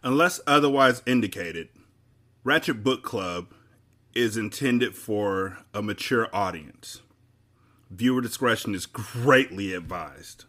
Unless otherwise indicated, Ratchet Book Club is intended for a mature audience. Viewer discretion is greatly advised.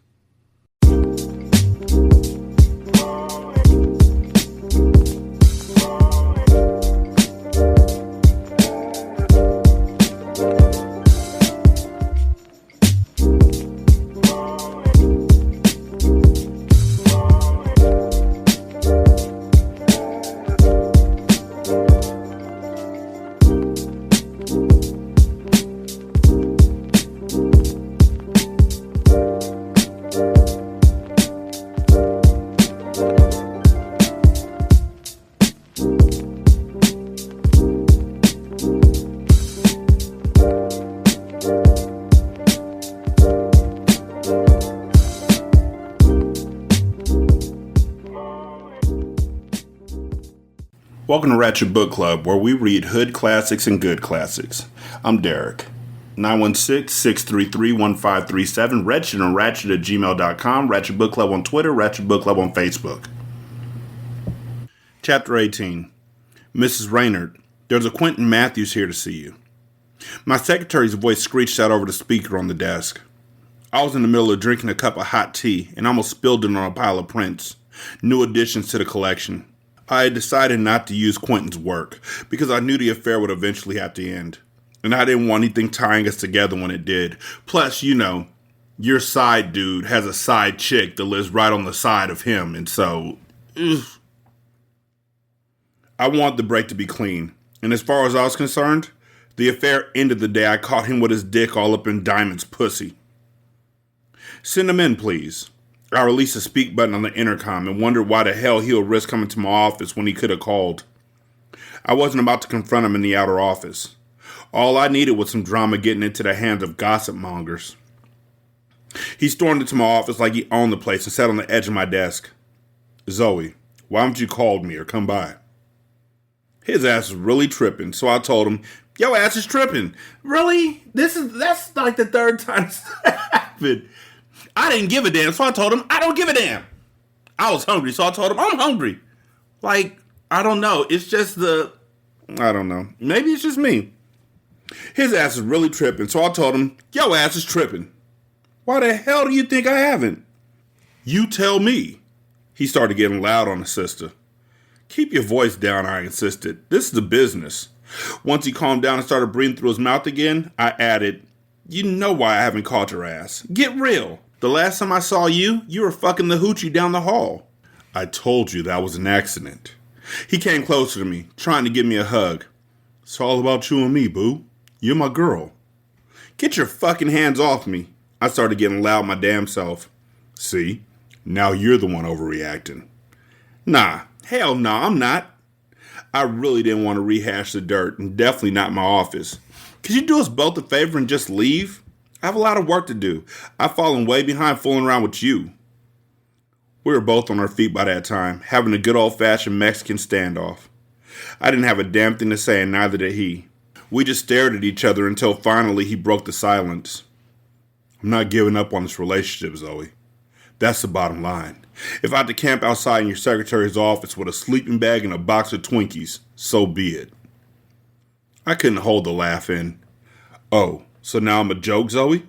Welcome to Ratchet Book Club, where we read hood classics and good classics. I'm Derek. 916-633-1537, Ratchet and Ratchet at gmail.com, Ratchet Book Club on Twitter, Ratchet Book Club on Facebook. Chapter 18. Mrs. Raynard, there's a Quentin Matthews here to see you. My secretary's voice screeched out over the speaker on the desk. I was in the middle of drinking a cup of hot tea and almost spilled it on a pile of prints, new additions to the collection. I had decided not to use Quentin's work because I knew the affair would eventually have to end. And I didn't want anything tying us together when it did. Plus, you know, your side dude has a side chick that lives right on the side of him. And so, I wanted the break to be clean. And as far as I was concerned, the affair ended the day I caught him with his dick all up in Diamond's pussy. Send him in, please. I released the speak button on the intercom and wondered why the hell he would risk coming to my office when he could have called. I wasn't about to confront him in the outer office. All I needed was some drama getting into the hands of gossip mongers. He stormed into my office like he owned the place and sat on the edge of my desk. Zoe, why haven't you called me or come by? His ass was really tripping, so I told him, yo ass is tripping. Really? That's like the third time it's happened. I didn't give a damn, so I told him, I don't give a damn. I was hungry, so I told him, I'm hungry. Like, I don't know. It's just I don't know. Maybe it's just me. His ass is really tripping, so I told him, yo ass is tripping. Why the hell do you think I haven't? You tell me. He started getting loud on the sister. Keep your voice down, I insisted. This is a business. Once he calmed down and started breathing through his mouth again, I added, you know why I haven't called your ass. Get real. The last time I saw you, you were fucking the hoochie down the hall. I told you that was an accident. He came closer to me, trying to give me a hug. It's all about you and me, boo. You're my girl. Get your fucking hands off me. I started getting loud my damn self. See? Now you're the one overreacting. Nah, hell no, I'm not. I really didn't want to rehash the dirt, and definitely not in my office. Could you do us both a favor and just leave? I have a lot of work to do. I've fallen way behind fooling around with you. We were both on our feet by that time, having a good old-fashioned Mexican standoff. I didn't have a damn thing to say, and neither did he. We just stared at each other until finally he broke the silence. I'm not giving up on this relationship, Zoe. That's the bottom line. If I had to camp outside in your secretary's office with a sleeping bag and a box of Twinkies, so be it. I couldn't hold the laugh in. Oh, so now I'm a joke, Zoe?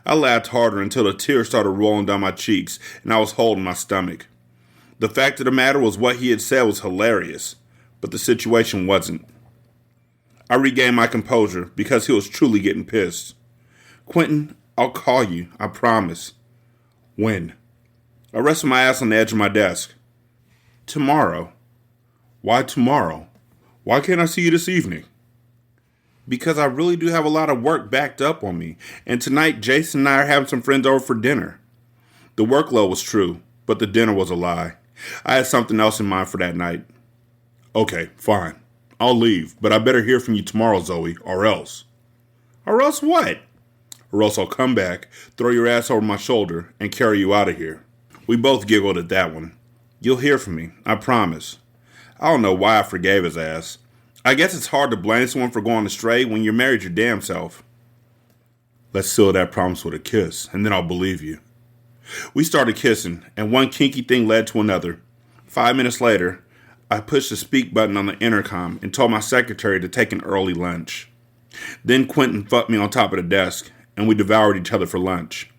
I laughed harder until the tears started rolling down my cheeks and I was holding my stomach. The fact of the matter was what he had said was hilarious, but the situation wasn't. I regained my composure because he was truly getting pissed. Quentin, I'll call you, I promise. When? I rested my ass on the edge of my desk. Tomorrow. Why tomorrow? Why can't I see you this evening? Because I really do have a lot of work backed up on me, and tonight Jason and I are having some friends over for dinner. The workload was true, but the dinner was a lie. I had something else in mind for that night. Okay, fine. I'll leave, but I better hear from you tomorrow, Zoe, or else. Or else what? Or else I'll come back, throw your ass over my shoulder, and carry you out of here. We both giggled at that one. You'll hear from me, I promise. I don't know why I forgave his ass. I guess it's hard to blame someone for going astray when you're married your damn self. Let's seal that promise with a kiss, and then I'll believe you. We started kissing, and one kinky thing led to another. 5 minutes later, I pushed the speak button on the intercom and told my secretary to take an early lunch. Then Quentin fucked me on top of the desk, and we devoured each other for lunch.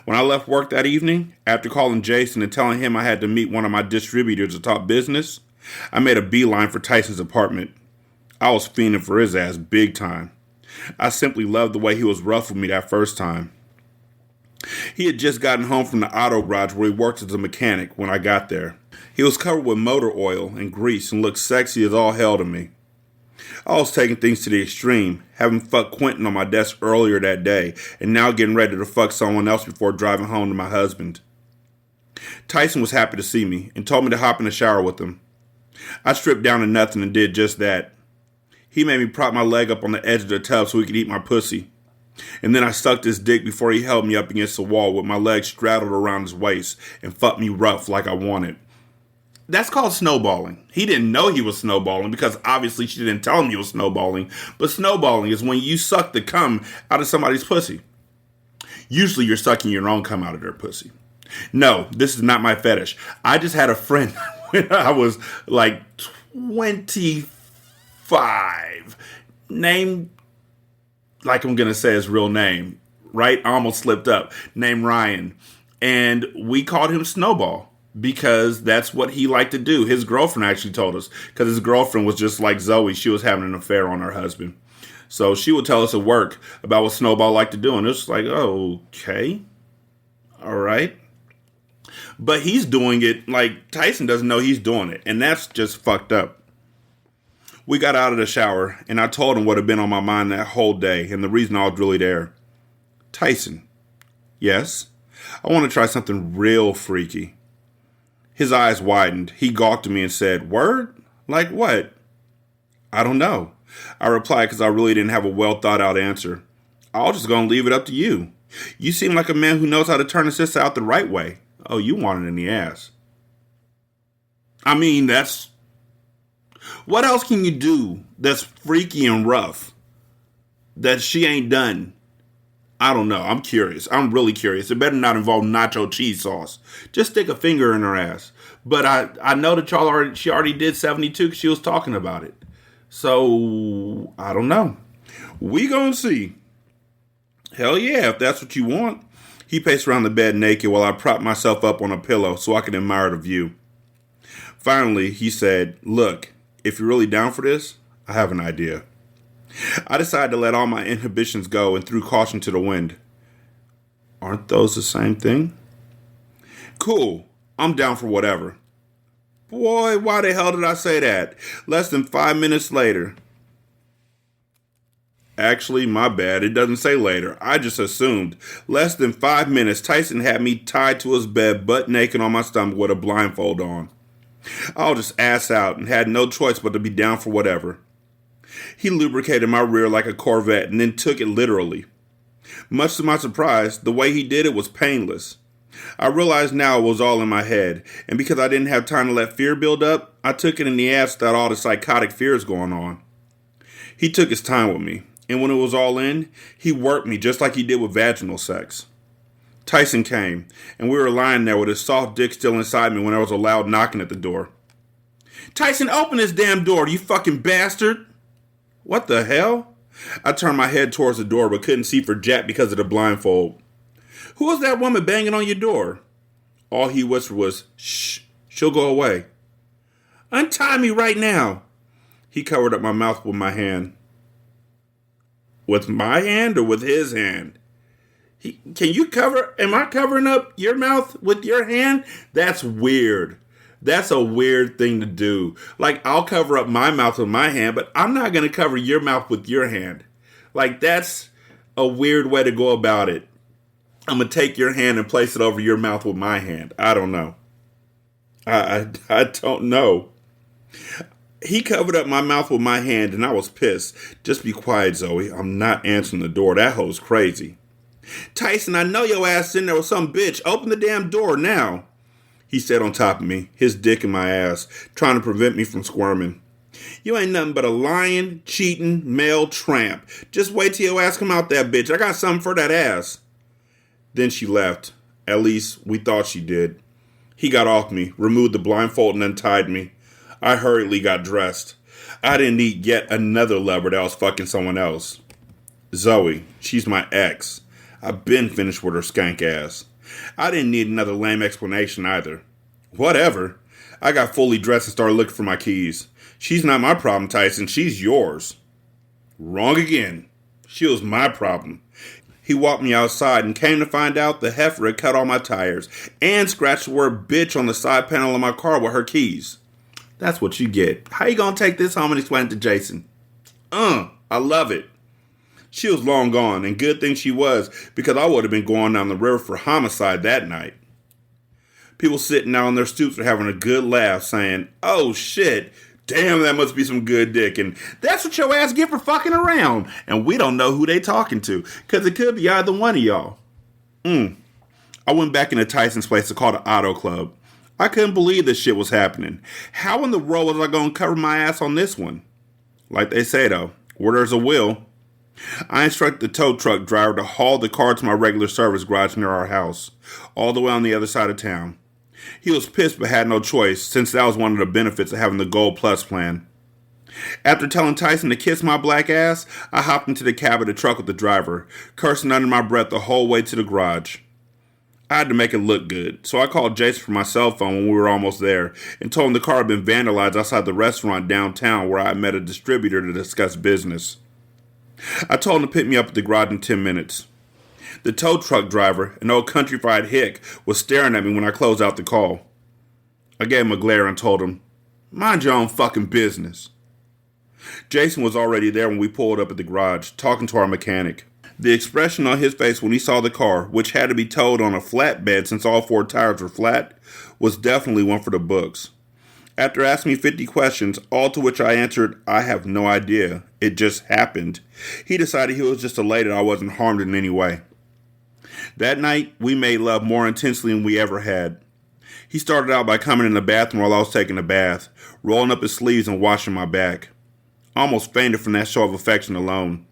When I left work that evening, after calling Jason and telling him I had to meet one of my distributors to talk business, I made a beeline for Tyson's apartment. I was fiending for his ass big time. I simply loved the way he was rough with me that first time. He had just gotten home from the auto garage where he worked as a mechanic when I got there. He was covered with motor oil and grease and looked sexy as all hell to me. I was taking things to the extreme, having fucked Quentin on my desk earlier that day, and now getting ready to fuck someone else before driving home to my husband. Tyson was happy to see me and told me to hop in the shower with him. I stripped down to nothing and did just that. He made me prop my leg up on the edge of the tub so he could eat my pussy. And then I sucked his dick before he held me up against the wall with my legs straddled around his waist and fucked me rough like I wanted. That's called snowballing. He didn't know he was snowballing because obviously she didn't tell him he was snowballing. But snowballing is when you suck the cum out of somebody's pussy. Usually you're sucking your own cum out of their pussy. No, this is not my fetish. I just had a friend when I was like 25 named, like I'm going to say his real name, right? I almost slipped up. Named Ryan. And we called him Snowball because that's what he liked to do. His girlfriend actually told us because his girlfriend was just like Zoe. She was having an affair on her husband. So she would tell us at work about what Snowball liked to do. And it was like, oh, okay. All right. But he's doing it like Tyson doesn't know he's doing it. And that's just fucked up. We got out of the shower, and I told him what had been on my mind that whole day and the reason I was really there. Tyson, yes? I want to try something real freaky. His eyes widened. He gawked at me and said, word? Like what? I don't know. I replied because I really didn't have a well-thought-out answer. I was just going to leave it up to you. You seem like a man who knows how to turn his sister out the right way. Oh, you want it in the ass. I mean, that's... What else can you do that's freaky and rough that she ain't done? I don't know. I'm curious. I'm really curious. It better not involve nacho cheese sauce. Just stick a finger in her ass. But I know that she already did 72 because she was talking about it. So, I don't know. We gonna see. Hell yeah, if that's what you want. He paced around the bed naked while I propped myself up on a pillow so I could admire the view. Finally, he said, look, if you're really down for this, I have an idea. I decided to let all my inhibitions go and threw caution to the wind. Aren't those the same thing? Cool. I'm down for whatever. Boy, why the hell did I say that? Less than 5 minutes later. Actually, my bad. It doesn't say later. I just assumed. Less than 5 minutes, Tyson had me tied to his bed, butt naked on my stomach with a blindfold on. I was just ass out and had no choice but to be down for whatever. He lubricated my rear like a Corvette and then took it literally. Much to my surprise, the way he did it was painless. I realized now it was all in my head, and because I didn't have time to let fear build up, I took it in the ass without all the psychotic fears going on. He took his time with me, and when it was all in, he worked me just like he did with vaginal sex. Tyson came, and we were lying there with his soft dick still inside me when there was a loud knocking at the door. Tyson, open this damn door, you fucking bastard! What the hell? I turned my head towards the door but couldn't see for jack because of the blindfold. Who was that woman banging on your door? All he whispered was, shh, she'll go away. Untie me right now. He covered up my mouth with my hand. With my hand or with his hand? Am I covering up your mouth with your hand? That's weird. That's a weird thing to do. Like, I'll cover up my mouth with my hand, but I'm not going to cover your mouth with your hand. Like, that's a weird way to go about it. I'm going to take your hand and place it over your mouth with my hand. I don't know. I don't know. He covered up my mouth with my hand, and I was pissed. Just be quiet, Zoe. I'm not answering the door. That hoe's crazy. Tyson, I know your ass in there with some bitch. Open the damn door now. He sat on top of me, his dick in my ass, trying to prevent me from squirming. You ain't nothing but a lying, cheating, male tramp. Just wait till your ass come out that bitch. I got something for that ass. Then she left. At least, we thought she did. He got off me, removed the blindfold, and untied me. I hurriedly got dressed. I didn't need yet another lover that was fucking someone else. Zoe, she's my ex. I've been finished with her skank ass. I didn't need another lame explanation either. Whatever. I got fully dressed and started looking for my keys. She's not my problem, Tyson. She's yours. Wrong again. She was my problem. He walked me outside and came to find out the heifer had cut all my tires and scratched the word bitch on the side panel of my car with her keys. That's what you get. How you gonna take this home and explain it to Jason? I love it. She was long gone, and good thing she was, because I would have been going down the river for homicide that night. People sitting out on their stoops were having a good laugh, saying, "Oh shit, damn, that must be some good dick," and "That's what your ass get for fucking around," and we don't know who they talking to, because it could be either one of y'all. I went back into Tyson's place to call the auto club. I couldn't believe this shit was happening. How in the world was I going to cover my ass on this one? Like they say though, where there's a will. I instructed the tow truck driver to haul the car to my regular service garage near our house, all the way on the other side of town. He was pissed but had no choice, since that was one of the benefits of having the Gold Plus plan. After telling Tyson to kiss my black ass, I hopped into the cab of the truck with the driver, cursing under my breath the whole way to the garage. I had to make it look good, so I called Jason from my cell phone when we were almost there and told him the car had been vandalized outside the restaurant downtown where I had met a distributor to discuss business. I told him to pick me up at the garage in 10 minutes. The tow truck driver, an old countrified hick, was staring at me when I closed out the call. I gave him a glare and told him, "Mind your own fucking business." Jason was already there when we pulled up at the garage, talking to our mechanic. The expression on his face when he saw the car, which had to be towed on a flatbed since all 4 tires were flat, was definitely one for the books. After asking me 50 questions, all to which I answered, "I have no idea. It just happened," he decided he was just elated I wasn't harmed in any way. That night, we made love more intensely than we ever had. He started out by coming in the bathroom while I was taking a bath, rolling up his sleeves and washing my back. I almost fainted from that show of affection alone.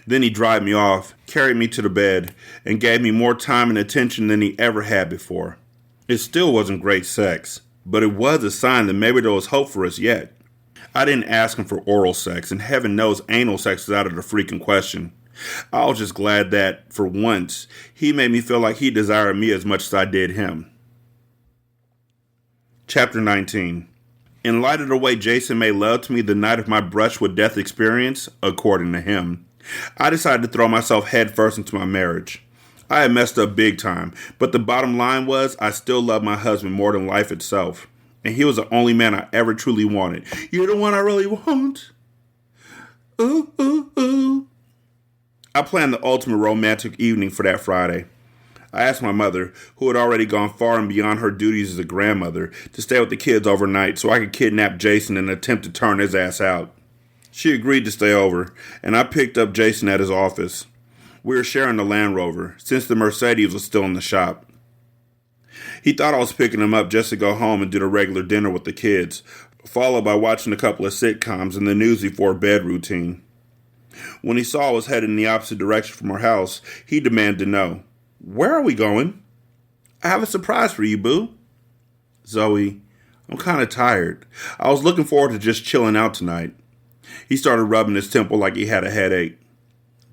Then he dried me off, carried me to the bed, and gave me more time and attention than he ever had before. It still wasn't great sex, but it was a sign that maybe there was hope for us yet. I didn't ask him for oral sex, and heaven knows anal sex is out of the freaking question. I was just glad that, for once, he made me feel like he desired me as much as I did him. Chapter 19. In light of the way Jason made love to me the night of my brush with death experience, according to him, I decided to throw myself headfirst into my marriage. I had messed up big time, but the bottom line was I still loved my husband more than life itself. And he was the only man I ever truly wanted. You're the one I really want. Ooh, ooh, ooh. I planned the ultimate romantic evening for that Friday. I asked my mother, who had already gone far and beyond her duties as a grandmother, to stay with the kids overnight so I could kidnap Jason and attempt to turn his ass out. She agreed to stay over, and I picked up Jason at his office. We were sharing the Land Rover, since the Mercedes was still in the shop. He thought I was picking him up just to go home and do the regular dinner with the kids, followed by watching a couple of sitcoms and the news before bed routine. When he saw I was headed in the opposite direction from our house, he demanded to know, "Where are we going?" "I have a surprise for you, boo." "Zoe, I'm kind of tired. I was looking forward to just chilling out tonight." He started rubbing his temple like he had a headache.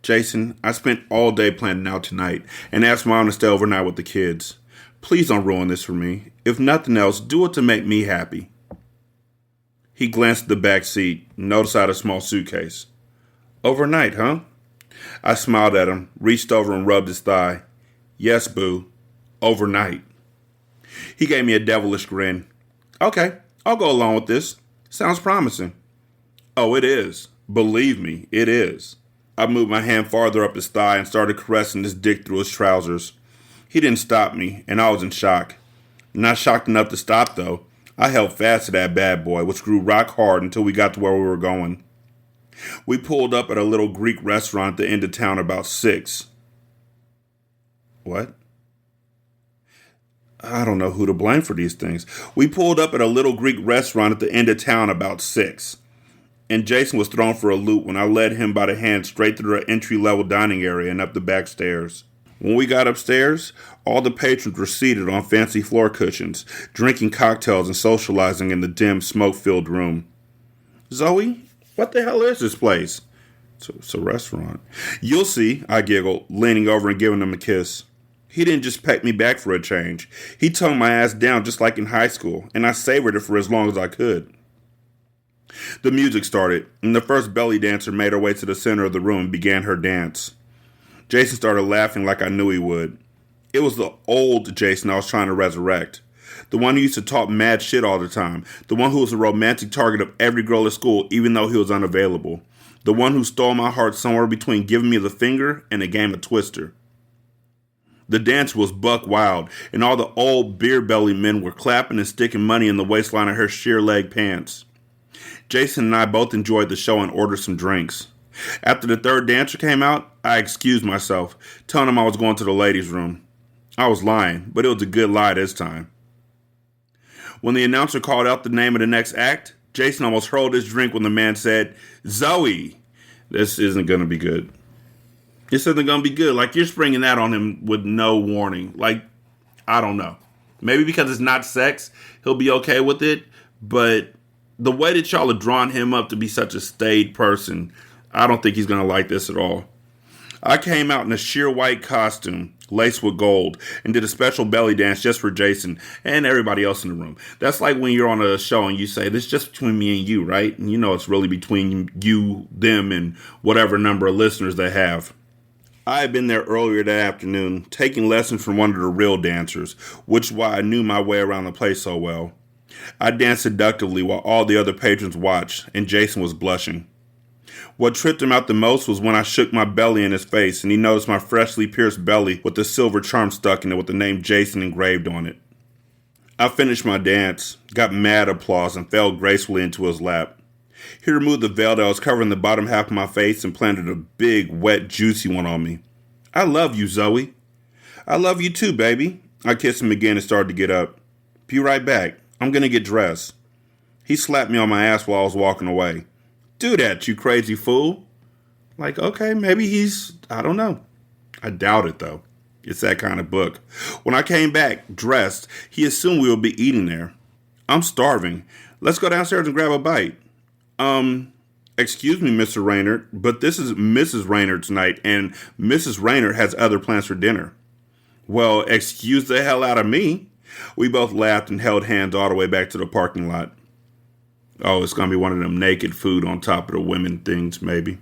"Jason, I spent all day planning out tonight and asked Mom to stay overnight with the kids. Please don't ruin this for me. If nothing else, do it to make me happy." He glanced at the back seat, noticed I had a small suitcase. "Overnight, huh?" I smiled at him, reached over and rubbed his thigh. "Yes, boo. Overnight." He gave me a devilish grin. "Okay, I'll go along with this. Sounds promising." "Oh, it is. Believe me, it is." I moved my hand farther up his thigh and started caressing his dick through his trousers. He didn't stop me, and I was in shock. Not shocked enough to stop, though. I held fast to that bad boy, which grew rock hard until we got to where we were going. We pulled up at a little Greek restaurant at the end of town about 6. What? I don't know who to blame for these things. We pulled up at a little Greek restaurant at the end of town about 6. And Jason was thrown for a loop when I led him by the hand straight through the entry-level dining area and up the back stairs. When we got upstairs, all the patrons were seated on fancy floor cushions, drinking cocktails and socializing in the dim, smoke-filled room. Zoe, what the hell is this place? It's a restaurant. You'll see, I giggled, leaning over and giving him a kiss. He didn't just peck me back for a change. He tongued my ass down just like in high school, and I savored it for as long as I could. The music started, and the first belly dancer made her way to the center of the room and began her dance. Jason started laughing like I knew he would. It was the old Jason I was trying to resurrect. The one who used to talk mad shit all the time. The one who was a romantic target of every girl at school even though he was unavailable. The one who stole my heart somewhere between giving me the finger and a game of Twister. The dance was buck wild, and all the old beer belly men were clapping and sticking money in the waistline of her sheer leg pants. Jason and I both enjoyed the show and ordered some drinks. After the third dancer came out, I excused myself, telling him I was going to the ladies' room. I was lying, but it was a good lie this time. When the announcer called out the name of the next act, Jason almost hurled his drink when the man said, "Zoe." This isn't going to be good. This isn't going to be good. Like, you're springing that on him with no warning. Like, I don't know. Maybe because it's not sex, he'll be okay with it. But the way that y'all are drawing him up to be such a staid person, I don't think he's going to like this at all. I came out in a sheer white costume, laced with gold, and did a special belly dance just for Jason and everybody else in the room. That's like when you're on a show and you say, "This is just between me and you," right? And you know it's really between you, them, and whatever number of listeners they have. I had been there earlier that afternoon, taking lessons from one of the real dancers, which is why I knew my way around the place so well. I danced seductively while all the other patrons watched, and Jason was blushing. What tripped him out the most was when I shook my belly in his face, and he noticed my freshly pierced belly with the silver charm stuck in it with the name Jason engraved on it. I finished my dance, got mad applause, and fell gracefully into his lap. He removed the veil that was covering the bottom half of my face and planted a big, wet, juicy one on me. "I love you, Zoe." "I love you too, baby." I kissed him again and started to get up. "Be right back. I'm going to get dressed." He slapped me on my ass while I was walking away. "Do that, you crazy fool." Like, okay, maybe I don't know. I doubt it, though. It's that kind of book. When I came back, dressed, he assumed we would be eating there. "I'm starving. Let's go downstairs and grab a bite." Excuse me, Mr. Raynard, but this is Mrs. Raynard tonight, and Mrs. Raynard has other plans for dinner." "Well, excuse the hell out of me." We both laughed and held hands all the way back to the parking lot. Oh, it's going to be one of them naked food on top of the women things, maybe.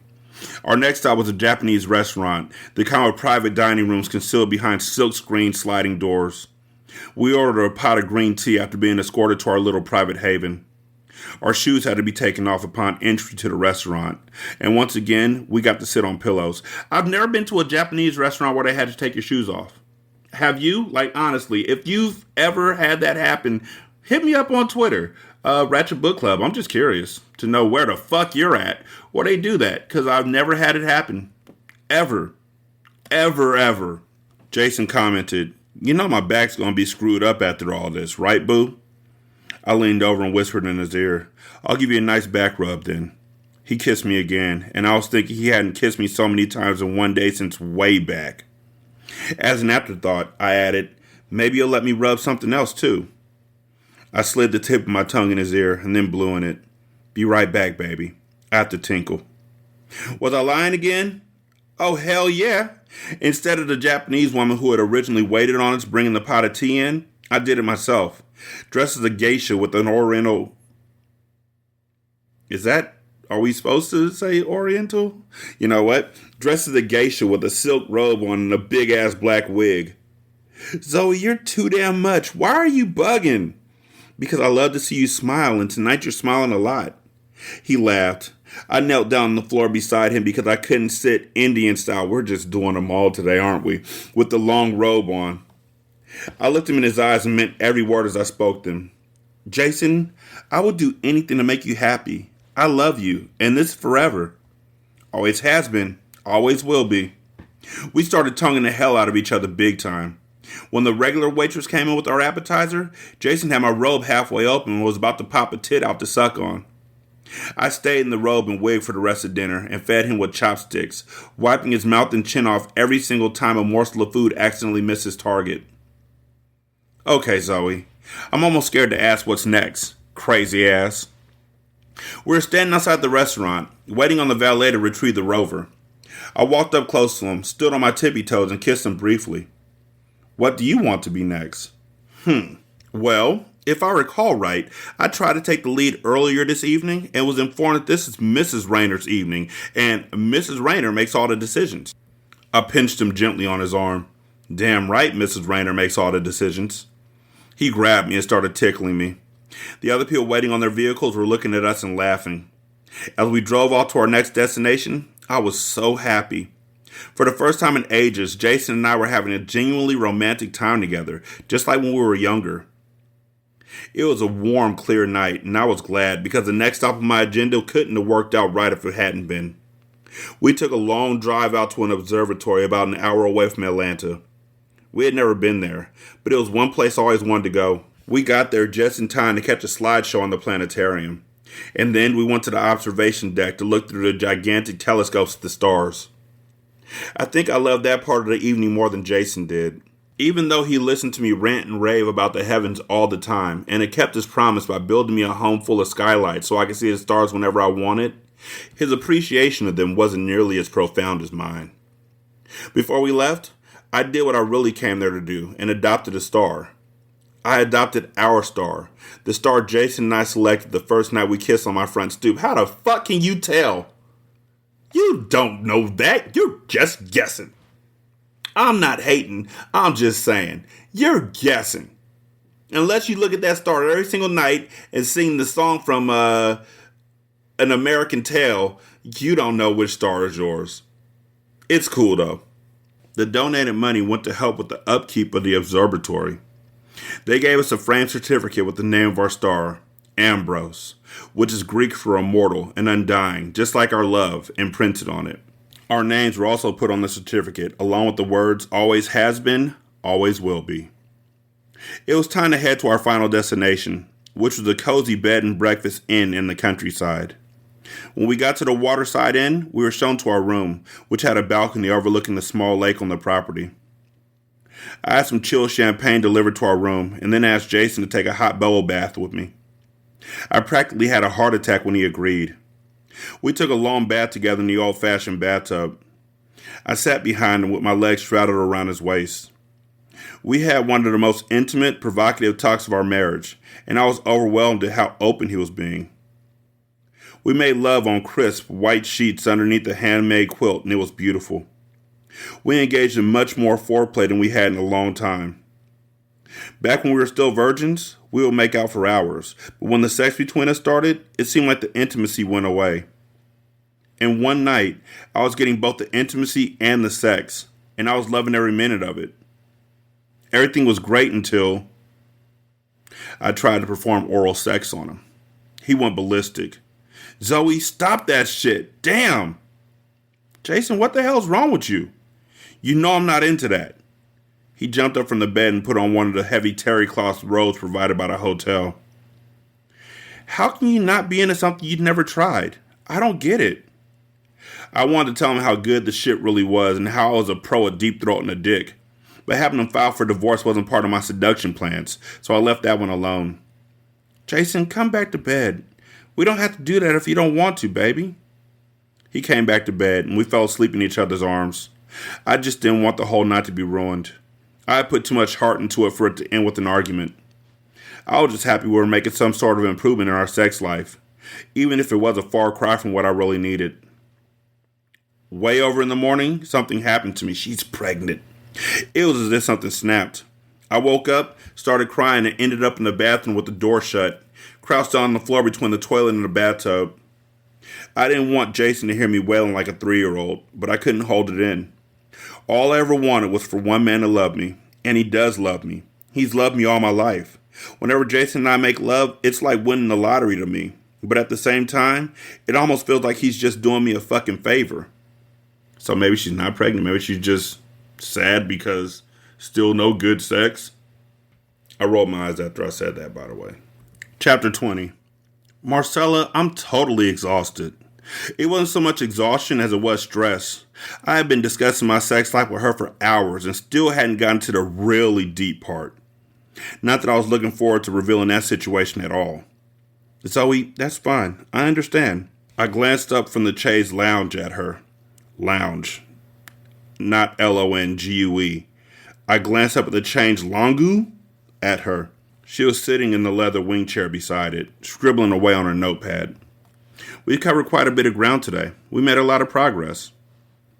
Our next stop was a Japanese restaurant, the kind with private dining rooms concealed behind silk-screened sliding doors. We ordered a pot of green tea after being escorted to our little private haven. Our shoes had to be taken off upon entry to the restaurant, and once again, we got to sit on pillows. I've never been to a Japanese restaurant where they had to take your shoes off. Have you? Like, honestly, if you've ever had that happen, hit me up on Twitter, Ratchet Book Club. I'm just curious to know where the fuck you're at, where they do that, because I've never had it happen. Ever. Ever, ever. Jason commented, "You know my back's going to be screwed up after all this, right, boo?" I leaned over and whispered in his ear, "I'll give you a nice back rub then." He kissed me again, and I was thinking he hadn't kissed me so many times in one day since way back. As an afterthought, I added, "Maybe you'll let me rub something else too." I slid the tip of my tongue in his ear and then blew in it. "Be right back, baby." I have to tinkle. Was I lying again? Oh, hell yeah. Instead of the Japanese woman who had originally waited on us bringing the pot of tea in, I did it myself. Dressed as a geisha with an oriental... Are we supposed to say oriental? You know what? Dressed as a geisha with a silk robe on and a big-ass black wig. "Zoe, you're too damn much. Why are you bugging?" "Because I love to see you smile, and tonight you're smiling a lot." He laughed. I knelt down on the floor beside him because I couldn't sit Indian style. We're just doing them all today, aren't we? With the long robe on. I looked him in his eyes and meant every word as I spoke them. "Jason, I will do anything to make you happy. I love you, and this forever. Always has been, always will be." We started tonguing the hell out of each other big time. When the regular waitress came in with our appetizer, Jason had my robe halfway open and was about to pop a tit out to suck on. I stayed in the robe and wig for the rest of dinner and fed him with chopsticks, wiping his mouth and chin off every single time a morsel of food accidentally missed his target. Okay, Zoe. I'm almost scared to ask what's next. Crazy ass. We were standing outside the restaurant, waiting on the valet to retrieve the rover. I walked up close to him, stood on my tippy toes, and kissed him briefly. What do you want to be next? Well, if I recall right, I tried to take the lead earlier this evening and was informed that this is Mrs. Rayner's evening, and Mrs. Rayner makes all the decisions. I pinched him gently on his arm. Damn right Mrs. Rayner makes all the decisions. He grabbed me and started tickling me. The other people waiting on their vehicles were looking at us and laughing. As we drove off to our next destination, I was so happy. For the first time in ages, Jason and I were having a genuinely romantic time together, just like when we were younger. It was a warm, clear night, and I was glad because the next stop on my agenda couldn't have worked out right if it hadn't been. We took a long drive out to an observatory about an hour away from Atlanta. We had never been there, but it was one place I always wanted to go. We got there just in time to catch a slideshow on the planetarium. And then we went to the observation deck to look through the gigantic telescopes at the stars. I think I loved that part of the evening more than Jason did. Even though he listened to me rant and rave about the heavens all the time, and had kept his promise by building me a home full of skylights so I could see the stars whenever I wanted, his appreciation of them wasn't nearly as profound as mine. Before we left, I did what I really came there to do and adopted a star. I adopted our star, the star Jason and I selected the first night we kissed on my front stoop. How the fuck can you tell? You don't know that. You're just guessing. I'm not hating. I'm just saying. You're guessing. Unless you look at that star every single night and sing the song from An American Tale, you don't know which star is yours. It's cool though. The donated money went to help with the upkeep of the observatory. They gave us a framed certificate with the name of our star, Ambrose, which is Greek for immortal and undying, just like our love, imprinted on it. Our names were also put on the certificate, along with the words, always has been, always will be. It was time to head to our final destination, which was a cozy bed and breakfast inn in the countryside. When we got to the waterside inn, we were shown to our room, which had a balcony overlooking the small lake on the property. I had some chilled champagne delivered to our room, and then asked Jason to take a hot bubble bath with me. I practically had a heart attack when he agreed. We took a long bath together in the old-fashioned bathtub. I sat behind him with my legs shrouded around his waist. We had one of the most intimate, provocative talks of our marriage, and I was overwhelmed at how open he was being. We made love on crisp, white sheets underneath a handmade quilt, and it was beautiful. We engaged in much more foreplay than we had in a long time. Back when we were still virgins, we would make out for hours, but when the sex between us started, it seemed like the intimacy went away. And one night, I was getting both the intimacy and the sex, and I was loving every minute of it. Everything was great until I tried to perform oral sex on him. He went ballistic. Zoe, stop that shit. Damn. Jason, what the hell's wrong with you? You know I'm not into that. He jumped up from the bed and put on one of the heavy terry cloth robes provided by the hotel. How can you not be into something you'd never tried? I don't get it. I wanted to tell him how good the shit really was and how I was a pro at deep throating a dick. But having him file for divorce wasn't part of my seduction plans, so I left that one alone. Jason, come back to bed. We don't have to do that if you don't want to, baby. He came back to bed, and we fell asleep in each other's arms. I just didn't want the whole night to be ruined. I had put too much heart into it for it to end with an argument. I was just happy we were making some sort of improvement in our sex life, even if it was a far cry from what I really needed. Way over in the morning, something happened to me. She's pregnant. It was as if something snapped. I woke up, started crying, and ended up in the bathroom with the door shut, crouched down on the floor between the toilet and the bathtub. I didn't want Jason to hear me wailing like a 3-year-old, but I couldn't hold it in. All I ever wanted was for one man to love me, and he does love me. He's loved me all my life. Whenever Jason and I make love, it's like winning the lottery to me. But at the same time, it almost feels like he's just doing me a fucking favor. So maybe she's not pregnant. Maybe she's just sad because still no good sex. I rolled my eyes after I said that, by the way. Chapter 20. Marcella, I'm totally exhausted. It wasn't so much exhaustion as it was stress. I had been discussing my sex life with her for hours and still hadn't gotten to the really deep part. Not that I was looking forward to revealing that situation at all. Zoe, that's fine. I understand. I glanced up from the chaise lounge at her. Lounge. Not Longue. I glanced up at the chaise longue at her. She was sitting in the leather wing chair beside it, scribbling away on her notepad. We covered quite a bit of ground today. We made a lot of progress.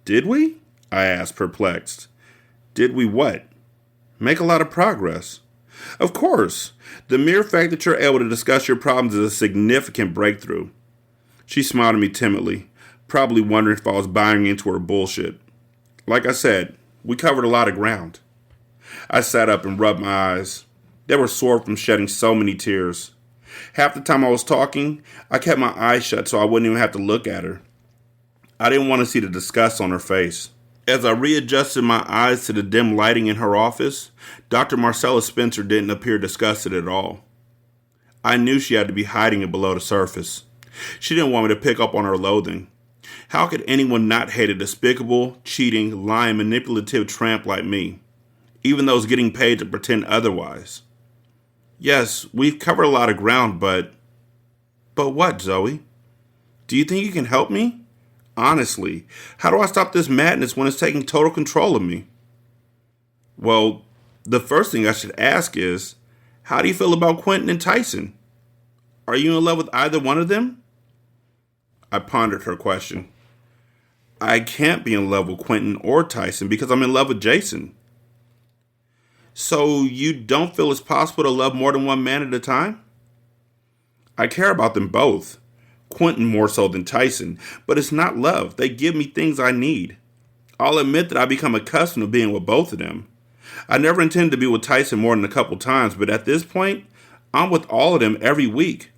Did we? I asked, perplexed. Did we what? Make a lot of progress. Of course. The mere fact that you're able to discuss your problems is a significant breakthrough. She smiled at me timidly, probably wondering if I was buying into her bullshit. Like I said, we covered a lot of ground. I sat up and rubbed my eyes. They were sore from shedding so many tears. Half the time I was talking, I kept my eyes shut so I wouldn't even have to look at her. I didn't want to see the disgust on her face. As I readjusted my eyes to the dim lighting in her office, Dr. Marcella Spencer didn't appear disgusted at all. I knew she had to be hiding it below the surface. She didn't want me to pick up on her loathing. How could anyone not hate a despicable, cheating, lying, manipulative tramp like me, even those getting paid to pretend otherwise? Yes, we've covered a lot of ground, but what, Zoe? Do you think you can help me? Honestly, how do I stop this madness when it's taking total control of me? Well, the first thing I should ask is, how do you feel about Quentin and Tyson? Are you in love with either one of them? I pondered her question. I can't be in love with Quentin or Tyson because I'm in love with Jason. So you don't feel it's possible to love more than one man at a time? I care about them both. Quentin more so than Tyson, but it's not love. They give me things I need. I'll admit that I become accustomed to being with both of them. I never intended to be with Tyson more than a couple times, but at this point, I'm with all of them every week.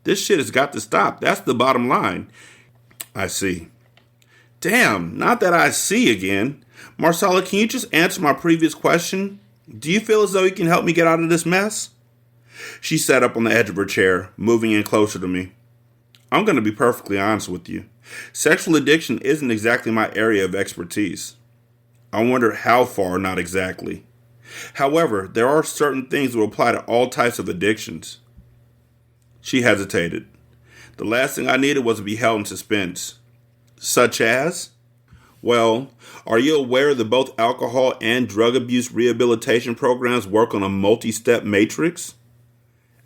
This shit has got to stop. That's the bottom line. I see. Damn, not that I see again. Marcella, can you just answer my previous question? Do you feel as though you can help me get out of this mess? She sat up on the edge of her chair, moving in closer to me. I'm going to be perfectly honest with you. Sexual addiction isn't exactly my area of expertise. I wonder how far, not exactly. However, there are certain things that will apply to all types of addictions. She hesitated. The last thing I needed was to be held in suspense. Such as? Well, are you aware that both alcohol and drug abuse rehabilitation programs work on a multi-step matrix?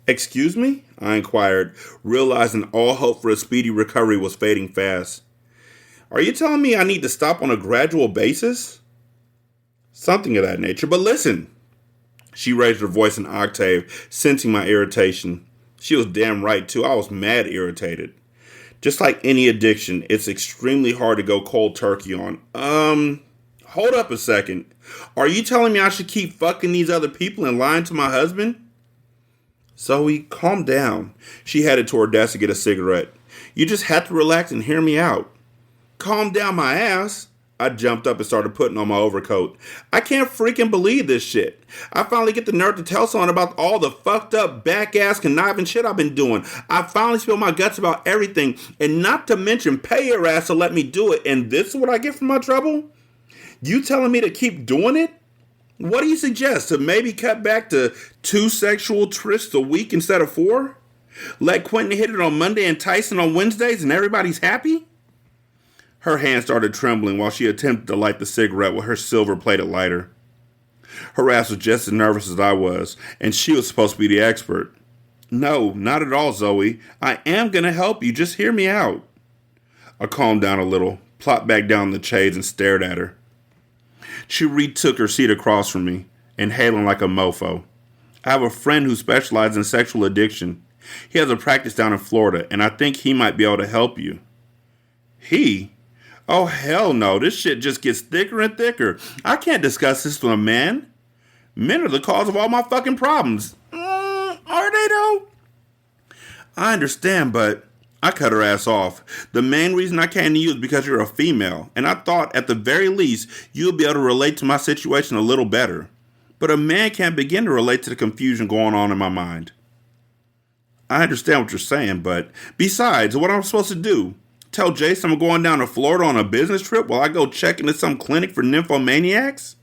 Excuse me? I inquired, realizing all hope for a speedy recovery was fading fast. Are you telling me I need to stop on a gradual basis? Something of that nature, but listen. She raised her voice an octave, sensing my irritation. She was damn right, too. I was mad irritated. Just like any addiction, it's extremely hard to go cold turkey on. Hold up a second. Are you telling me I should keep fucking these other people and lying to my husband? Zoe, calm down. She headed to her desk to get a cigarette. You just have to relax and hear me out. Calm down my ass. I jumped up and started putting on my overcoat. I can't freaking believe this shit. I finally get the nerve to tell someone about all the fucked up, back-ass, conniving shit I've been doing. I finally spill my guts about everything, and not to mention pay your ass to let me do it, and this is what I get for my trouble? You telling me to keep doing it? What do you suggest? To maybe cut back to 2 sexual trysts a week instead of 4? Let Quentin hit it on Monday and Tyson on Wednesdays and everybody's happy? Her hand started trembling while she attempted to light the cigarette with her silver-plated lighter. Her ass was just as nervous as I was, and she was supposed to be the expert. No, not at all, Zoe. I am going to help you. Just hear me out. I calmed down a little, plopped back down the chaise, and stared at her. She retook her seat across from me, inhaling like a mofo. I have a friend who specializes in sexual addiction. He has a practice down in Florida, and I think he might be able to help you. He? Oh, hell no. This shit just gets thicker and thicker. I can't discuss this with a man. Men are the cause of all my fucking problems. Are they, though? I understand, but I cut her ass off. The main reason I came to you is because you're a female, and I thought, at the very least, you'll be able to relate to my situation a little better. But a man can't begin to relate to the confusion going on in my mind. I understand what you're saying, but besides, what am I supposed to do? Tell Jason I'm going down to Florida on a business trip while I go check into some clinic for nymphomaniacs?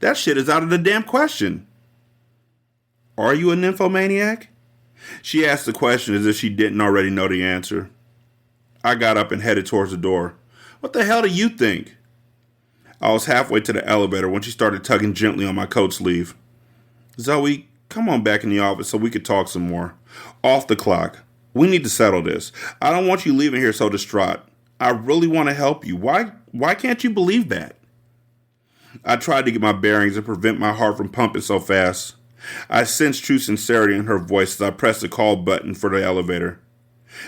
That shit is out of the damn question. Are you a nymphomaniac? She asked the question as if she didn't already know the answer. I got up and headed towards the door. What the hell do you think? I was halfway to the elevator when she started tugging gently on my coat sleeve. Zoe, come on back in the office so we could talk some more. Off the clock. We need to settle this. I don't want you leaving here so distraught. I really want to help you. Why can't you believe that? I tried to get my bearings and prevent my heart from pumping so fast. I sensed true sincerity in her voice as I pressed the call button for the elevator.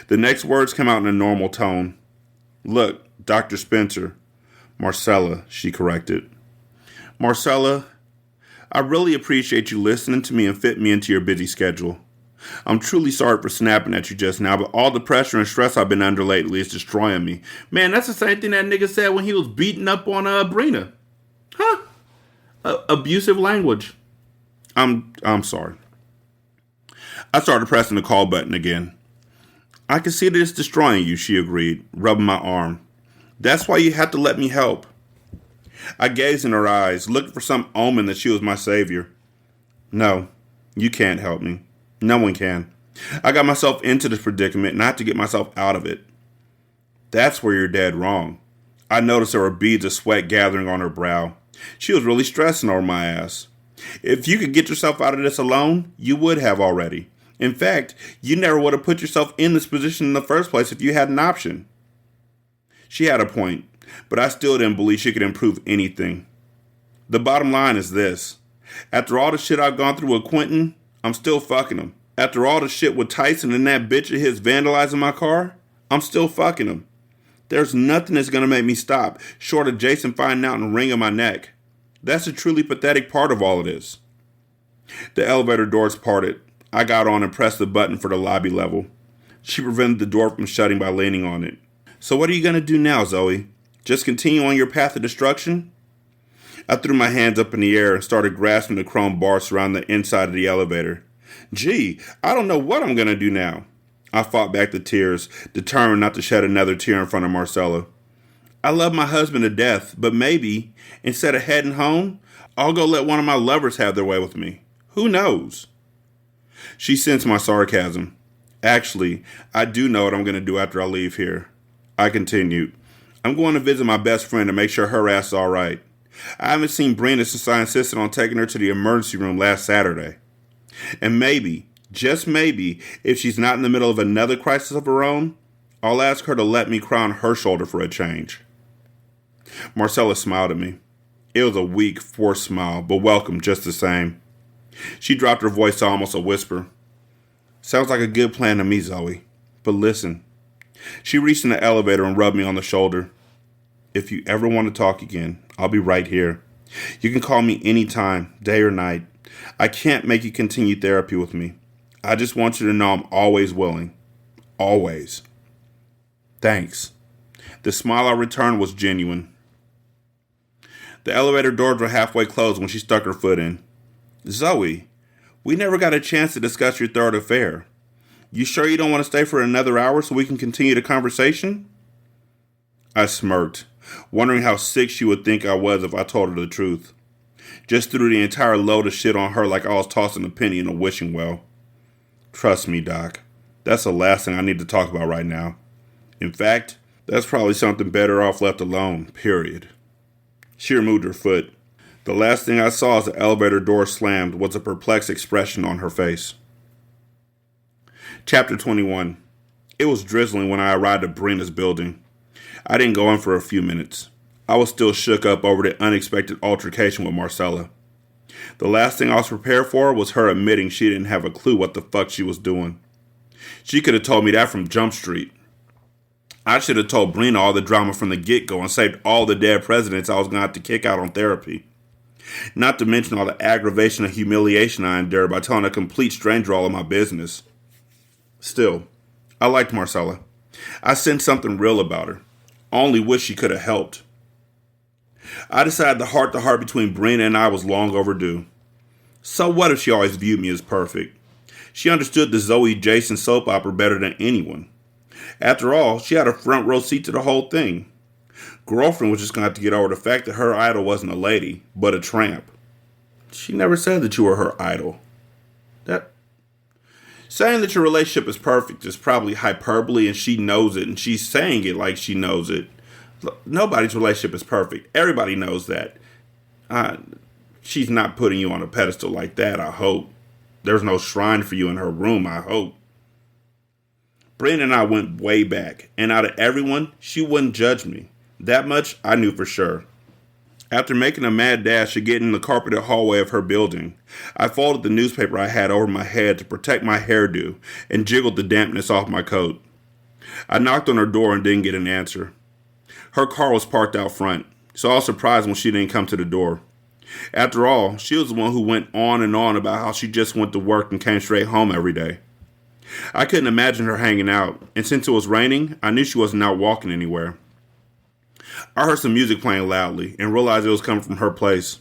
The next words came out in a normal tone. Look, Dr. Spencer. Marcella, she corrected. Marcella, I really appreciate you listening to me and fit me into your busy schedule. I'm truly sorry for snapping at you just now, but all the pressure and stress I've been under lately is destroying me. Man, that's the same thing that nigga said when he was beating up on Brina. Huh? Abusive language. I'm sorry. I started pressing the call button again. I can see that it's destroying you, she agreed, rubbing my arm. That's why you have to let me help. I gazed in her eyes, looking for some omen that she was my savior. No, you can't help me. No one can. I got myself into this predicament not to get myself out of it. That's where you're dead wrong. I noticed there were beads of sweat gathering on her brow. She was really stressing over my ass. If you could get yourself out of this alone, you would have already. In fact, you never would have put yourself in this position in the first place if you had an option. She had a point, but I still didn't believe she could improve anything. The bottom line is this. After all the shit I've gone through with Quentin, I'm still fucking him. After all the shit with Tyson and that bitch of his vandalizing my car, I'm still fucking him. There's nothing that's going to make me stop, short of Jason finding out and wringing my neck. That's a truly pathetic part of all of this. The elevator doors parted. I got on and pressed the button for the lobby level. She prevented the door from shutting by leaning on it. So what are you going to do now, Zoe? Just continue on your path of destruction? I threw my hands up in the air and started grasping the chrome bars surrounding the inside of the elevator. Gee, I don't know what I'm going to do now. I fought back the tears, determined not to shed another tear in front of Marcella. I love my husband to death, but maybe, instead of heading home, I'll go let one of my lovers have their way with me. Who knows? She sensed my sarcasm. Actually, I do know what I'm going to do after I leave here. I continued. I'm going to visit my best friend to make sure her ass is all right. I haven't seen Brina since I insisted on taking her to the emergency room last Saturday. And maybe, just maybe, if she's not in the middle of another crisis of her own, I'll ask her to let me cry on her shoulder for a change. Marcella smiled at me. It was a weak, forced smile, but welcome just the same. She dropped her voice to almost a whisper. Sounds like a good plan to me, Zoe. But listen. She reached in the elevator and rubbed me on the shoulder. If you ever want to talk again, I'll be right here. You can call me anytime, day or night. I can't make you continue therapy with me. I just want you to know I'm always willing. Always. Thanks. The smile I returned was genuine. The elevator doors were halfway closed when she stuck her foot in. Zoe, we never got a chance to discuss your third affair. You sure you don't want to stay for another hour so we can continue the conversation? I smirked, wondering how sick she would think I was if I told her the truth. Just threw the entire load of shit on her like I was tossing a penny in a wishing well. Trust me, Doc. That's the last thing I need to talk about right now. In fact, that's probably something better off left alone, period. She removed her foot. The last thing I saw as the elevator door slammed was a perplexed expression on her face. Chapter 21. It was drizzling when I arrived at Brina's building. I didn't go in for a few minutes. I was still shook up over the unexpected altercation with Marcella. The last thing I was prepared for was her admitting she didn't have a clue what the fuck she was doing. She could have told me that from Jump Street. I should have told Brina all the drama from the get-go and saved all the dead presidents I was going to have to kick out on therapy. Not to mention all the aggravation and humiliation I endured by telling a complete stranger all of my business. Still, I liked Marcella. I sensed something real about her. I only wish she could have helped. I decided the heart-to-heart between Brina and I was long overdue. So what if she always viewed me as perfect? She understood the Zoe Jason soap opera better than anyone. After all, she had a front row seat to the whole thing. Girlfriend was just going to have to get over the fact that her idol wasn't a lady, but a tramp. She never said that you were her idol. That Saying that your relationship is perfect is probably hyperbole, and she knows it, and she's saying it like she knows it. Nobody's relationship is perfect. Everybody knows that. She's not putting you on a pedestal like that, I hope. There's no shrine for you in her room, I hope. Brenda and I went way back, and out of everyone, she wouldn't judge me. That much I knew for sure. After making a mad dash to get in the carpeted hallway of her building, I folded the newspaper I had over my head to protect my hairdo and jiggled the dampness off my coat. I knocked on her door and didn't get an answer. Her car was parked out front, so I was surprised when she didn't come to the door. After all, she was the one who went on and on about how she just went to work and came straight home every day. I couldn't imagine her hanging out, and since it was raining, I knew she wasn't out walking anywhere. I heard some music playing loudly and realized it was coming from her place.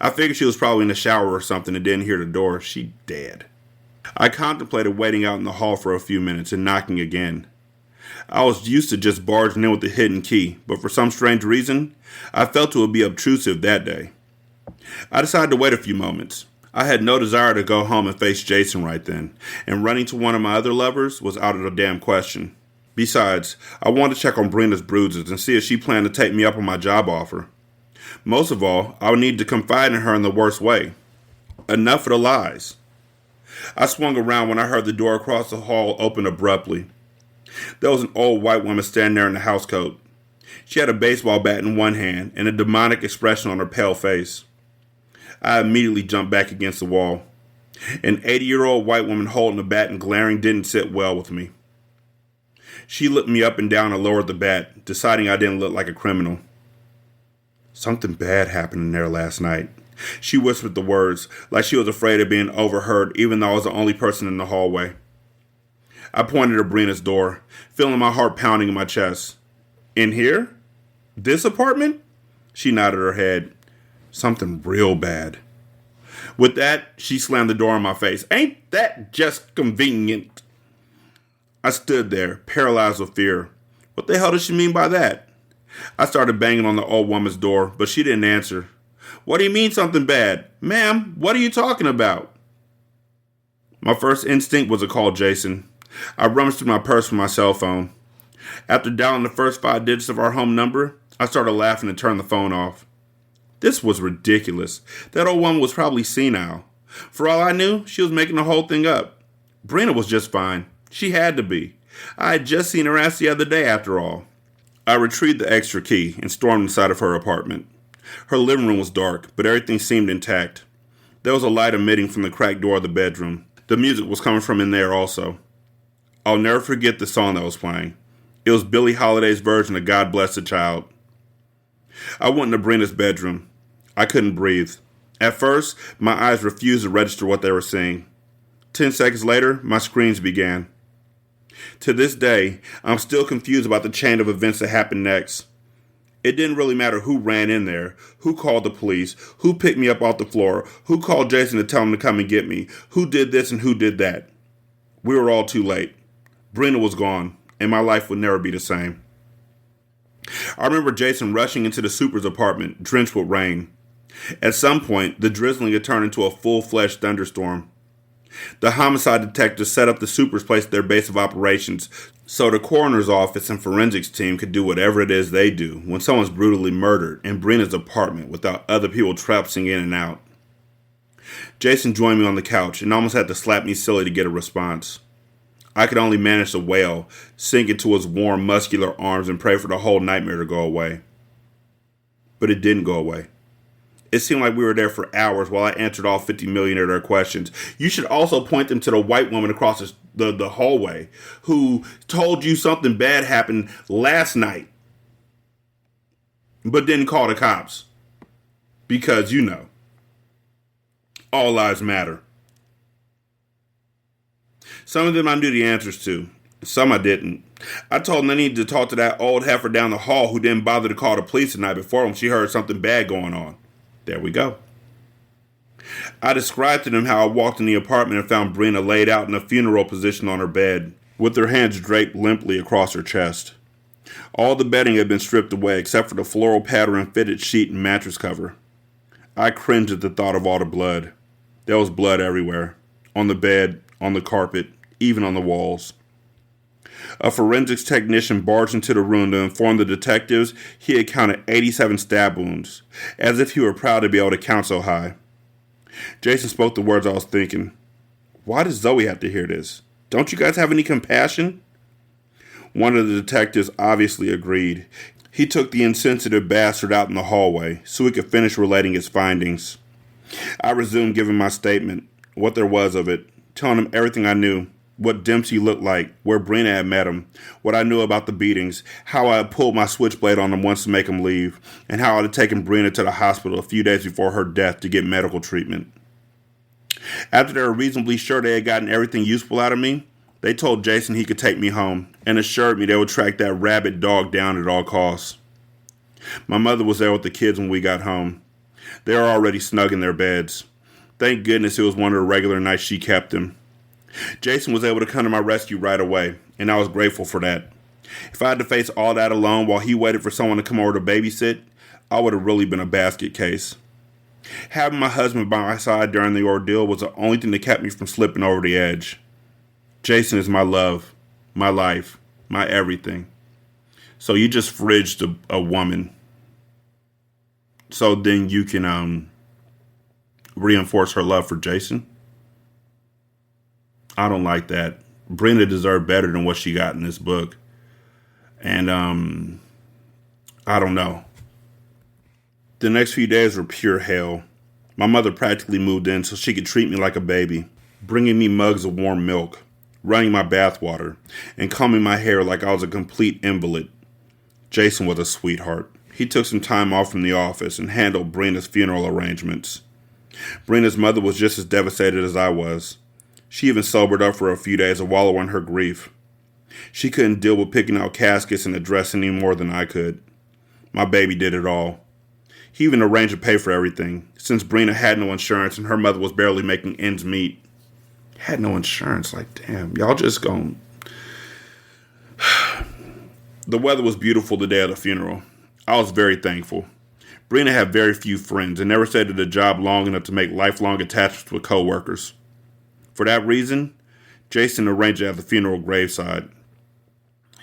I figured she was probably in the shower or something and didn't hear the door. She dead. I contemplated waiting out in the hall for a few minutes and knocking again. I was used to just barging in with the hidden key, but for some strange reason, I felt it would be obtrusive that day. I decided to wait a few moments. I had no desire to go home and face Jason right then, and running to one of my other lovers was out of the damn question. Besides, I wanted to check on Brenda's bruises and see if she planned to take me up on my job offer. Most of all, I would need to confide in her in the worst way. Enough of the lies. I swung around when I heard the door across the hall open abruptly. There was an old white woman standing there in a housecoat. She had a baseball bat in one hand and a demonic expression on her pale face. I immediately jumped back against the wall. An 80-year-old white woman holding a bat and glaring didn't sit well with me. She looked me up and down and lowered the bat, deciding I didn't look like a criminal. Something bad happened in there last night. She whispered the words, like she was afraid of being overheard, even though I was the only person in the hallway. I pointed at Brenda's door, feeling my heart pounding in my chest. In here? This apartment? She nodded her head. Something real bad. With that, she slammed the door in my face. Ain't that just convenient? I stood there, paralyzed with fear. What the hell does she mean by that? I started banging on the old woman's door, but she didn't answer. What do you mean something bad? Ma'am, what are you talking about? My first instinct was to call Jason. I rummaged through my purse for my cell phone. After dialing the first 5 digits of our home number, I started laughing and turned the phone off. This was ridiculous. That old woman was probably senile. For all I knew, she was making the whole thing up. Brenda was just fine. She had to be. I had just seen her ass the other day, after all. I retrieved the extra key and stormed inside of her apartment. Her living room was dark, but everything seemed intact. There was a light emitting from the cracked door of the bedroom. The music was coming from in there also. I'll never forget the song that was playing. It was Billie Holiday's version of God Bless the Child. I went into Brenda's bedroom. I couldn't breathe. At first, my eyes refused to register what they were seeing. 10 seconds later, my screams began. To this day, I'm still confused about the chain of events that happened next. It didn't really matter who ran in there, who called the police, who picked me up off the floor, who called Jason to tell him to come and get me, who did this and who did that. We were all too late. Brenda was gone, and my life would never be the same. I remember Jason rushing into the super's apartment, drenched with rain. At some point, the drizzling had turned into a full-fledged thunderstorm. The homicide detectives set up the super's place at their base of operations so the coroner's office and forensics team could do whatever it is they do when someone's brutally murdered in Brenda's apartment without other people traipsing in and out. Jason joined me on the couch and almost had to slap me silly to get a response. I could only manage to wail, sink into his warm, muscular arms and pray for the whole nightmare to go away. But it didn't go away. It seemed like we were there for hours while I answered all 50 million of their questions. You should also point them to the white woman across the hallway who told you something bad happened last night, but didn't call the cops. Because, all lives matter. Some of them I knew the answers to. Some I didn't. I told them I needed to talk to that old heifer down the hall who didn't bother to call the police the night before when she heard something bad going on. There we go. I described to them how I walked in the apartment and found Brina laid out in a funeral position on her bed, with her hands draped limply across her chest. All the bedding had been stripped away except for the floral pattern fitted sheet and mattress cover. I cringed at the thought of all the blood. There was blood everywhere. On the bed, on the carpet, even on the walls. A forensics technician barged into the room to inform the detectives he had counted 87 stab wounds, as if he were proud to be able to count so high. Jason spoke the words I was thinking. Why does Zoe have to hear this? Don't you guys have any compassion? One of the detectives obviously agreed. He took the insensitive bastard out in the hallway so he could finish relating his findings. I resumed giving my statement, what there was of it, telling him everything I knew, what Dempsey looked like, where Brina had met him, what I knew about the beatings, how I had pulled my switchblade on him once to make him leave, and how I had taken Brina to the hospital a few days before her death to get medical treatment. After they were reasonably sure they had gotten everything useful out of me, they told Jason he could take me home and assured me they would track that rabid dog down at all costs. My mother was there with the kids when we got home. They were already snug in their beds. Thank goodness it was one of the regular nights she kept them. Jason was able to come to my rescue right away, and I was grateful for that. If I had to face all that alone while he waited for someone to come over to babysit, I would have really been a basket case. Having my husband by my side during the ordeal was the only thing that kept me from slipping over the edge. Jason is my love, my life, my everything. So you just fridged a woman. So then you can reinforce her love for Jason? I don't like that. Brenda deserved better than what she got in this book. And I don't know. The next few days were pure hell. My mother practically moved in so she could treat me like a baby, bringing me mugs of warm milk, running my bathwater, and combing my hair like I was a complete invalid. Jason was a sweetheart. He took some time off from the office and handled Brina's funeral arrangements. Brina's mother was just as devastated as I was. She even sobered up for a few days to wallow in her grief. She couldn't deal with picking out caskets and the dress any more than I could. My baby did it all. He even arranged to pay for everything, since Brina had no insurance and her mother was barely making ends meet. Had no insurance, like damn, y'all just gone. The weather was beautiful the day of the funeral. I was very thankful. Brina had very few friends and never stayed at a job long enough to make lifelong attachments with coworkers. For that reason, Jason arranged it at the funeral graveside.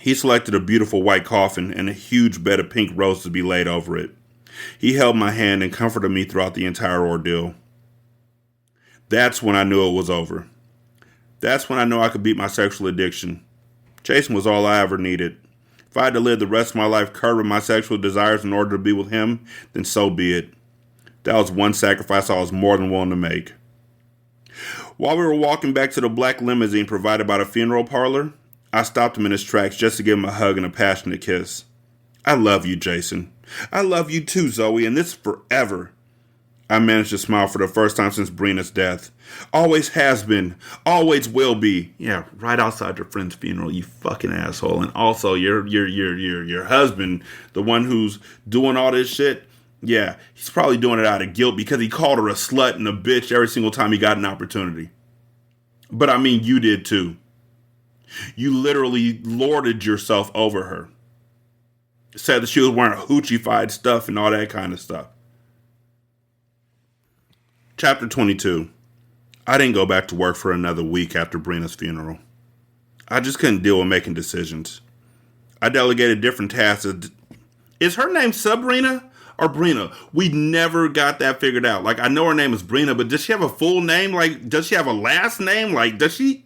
He selected a beautiful white coffin and a huge bed of pink roses to be laid over it. He held my hand and comforted me throughout the entire ordeal. That's when I knew it was over. That's when I knew I could beat my sexual addiction. Jason was all I ever needed. If I had to live the rest of my life curbing my sexual desires in order to be with him, then so be it. That was one sacrifice I was more than willing to make. While we were walking back to the black limousine provided by the funeral parlor, I stopped him in his tracks just to give him a hug and a passionate kiss. I love you, Jason. I love you too, Zoe, and this is forever. I managed to smile for the first time since Brina's death. Always has been. Always will be. Yeah, right outside your friend's funeral, you fucking asshole. And also, your husband, the one who's doing all this shit, yeah, he's probably doing it out of guilt because he called her a slut and a bitch every single time he got an opportunity. But I mean, you did too. You literally lorded yourself over her. Said that she was wearing hoochie-fied stuff and all that kind of stuff. Chapter 22. I didn't go back to work for another week after Brina's funeral. I just couldn't deal with making decisions. I delegated different tasks. Is her name Sabrina or Brina? We never got that figured out. Like, I know her name is Brina, but does she have a full name? Like, does she have a last name? Like, does she?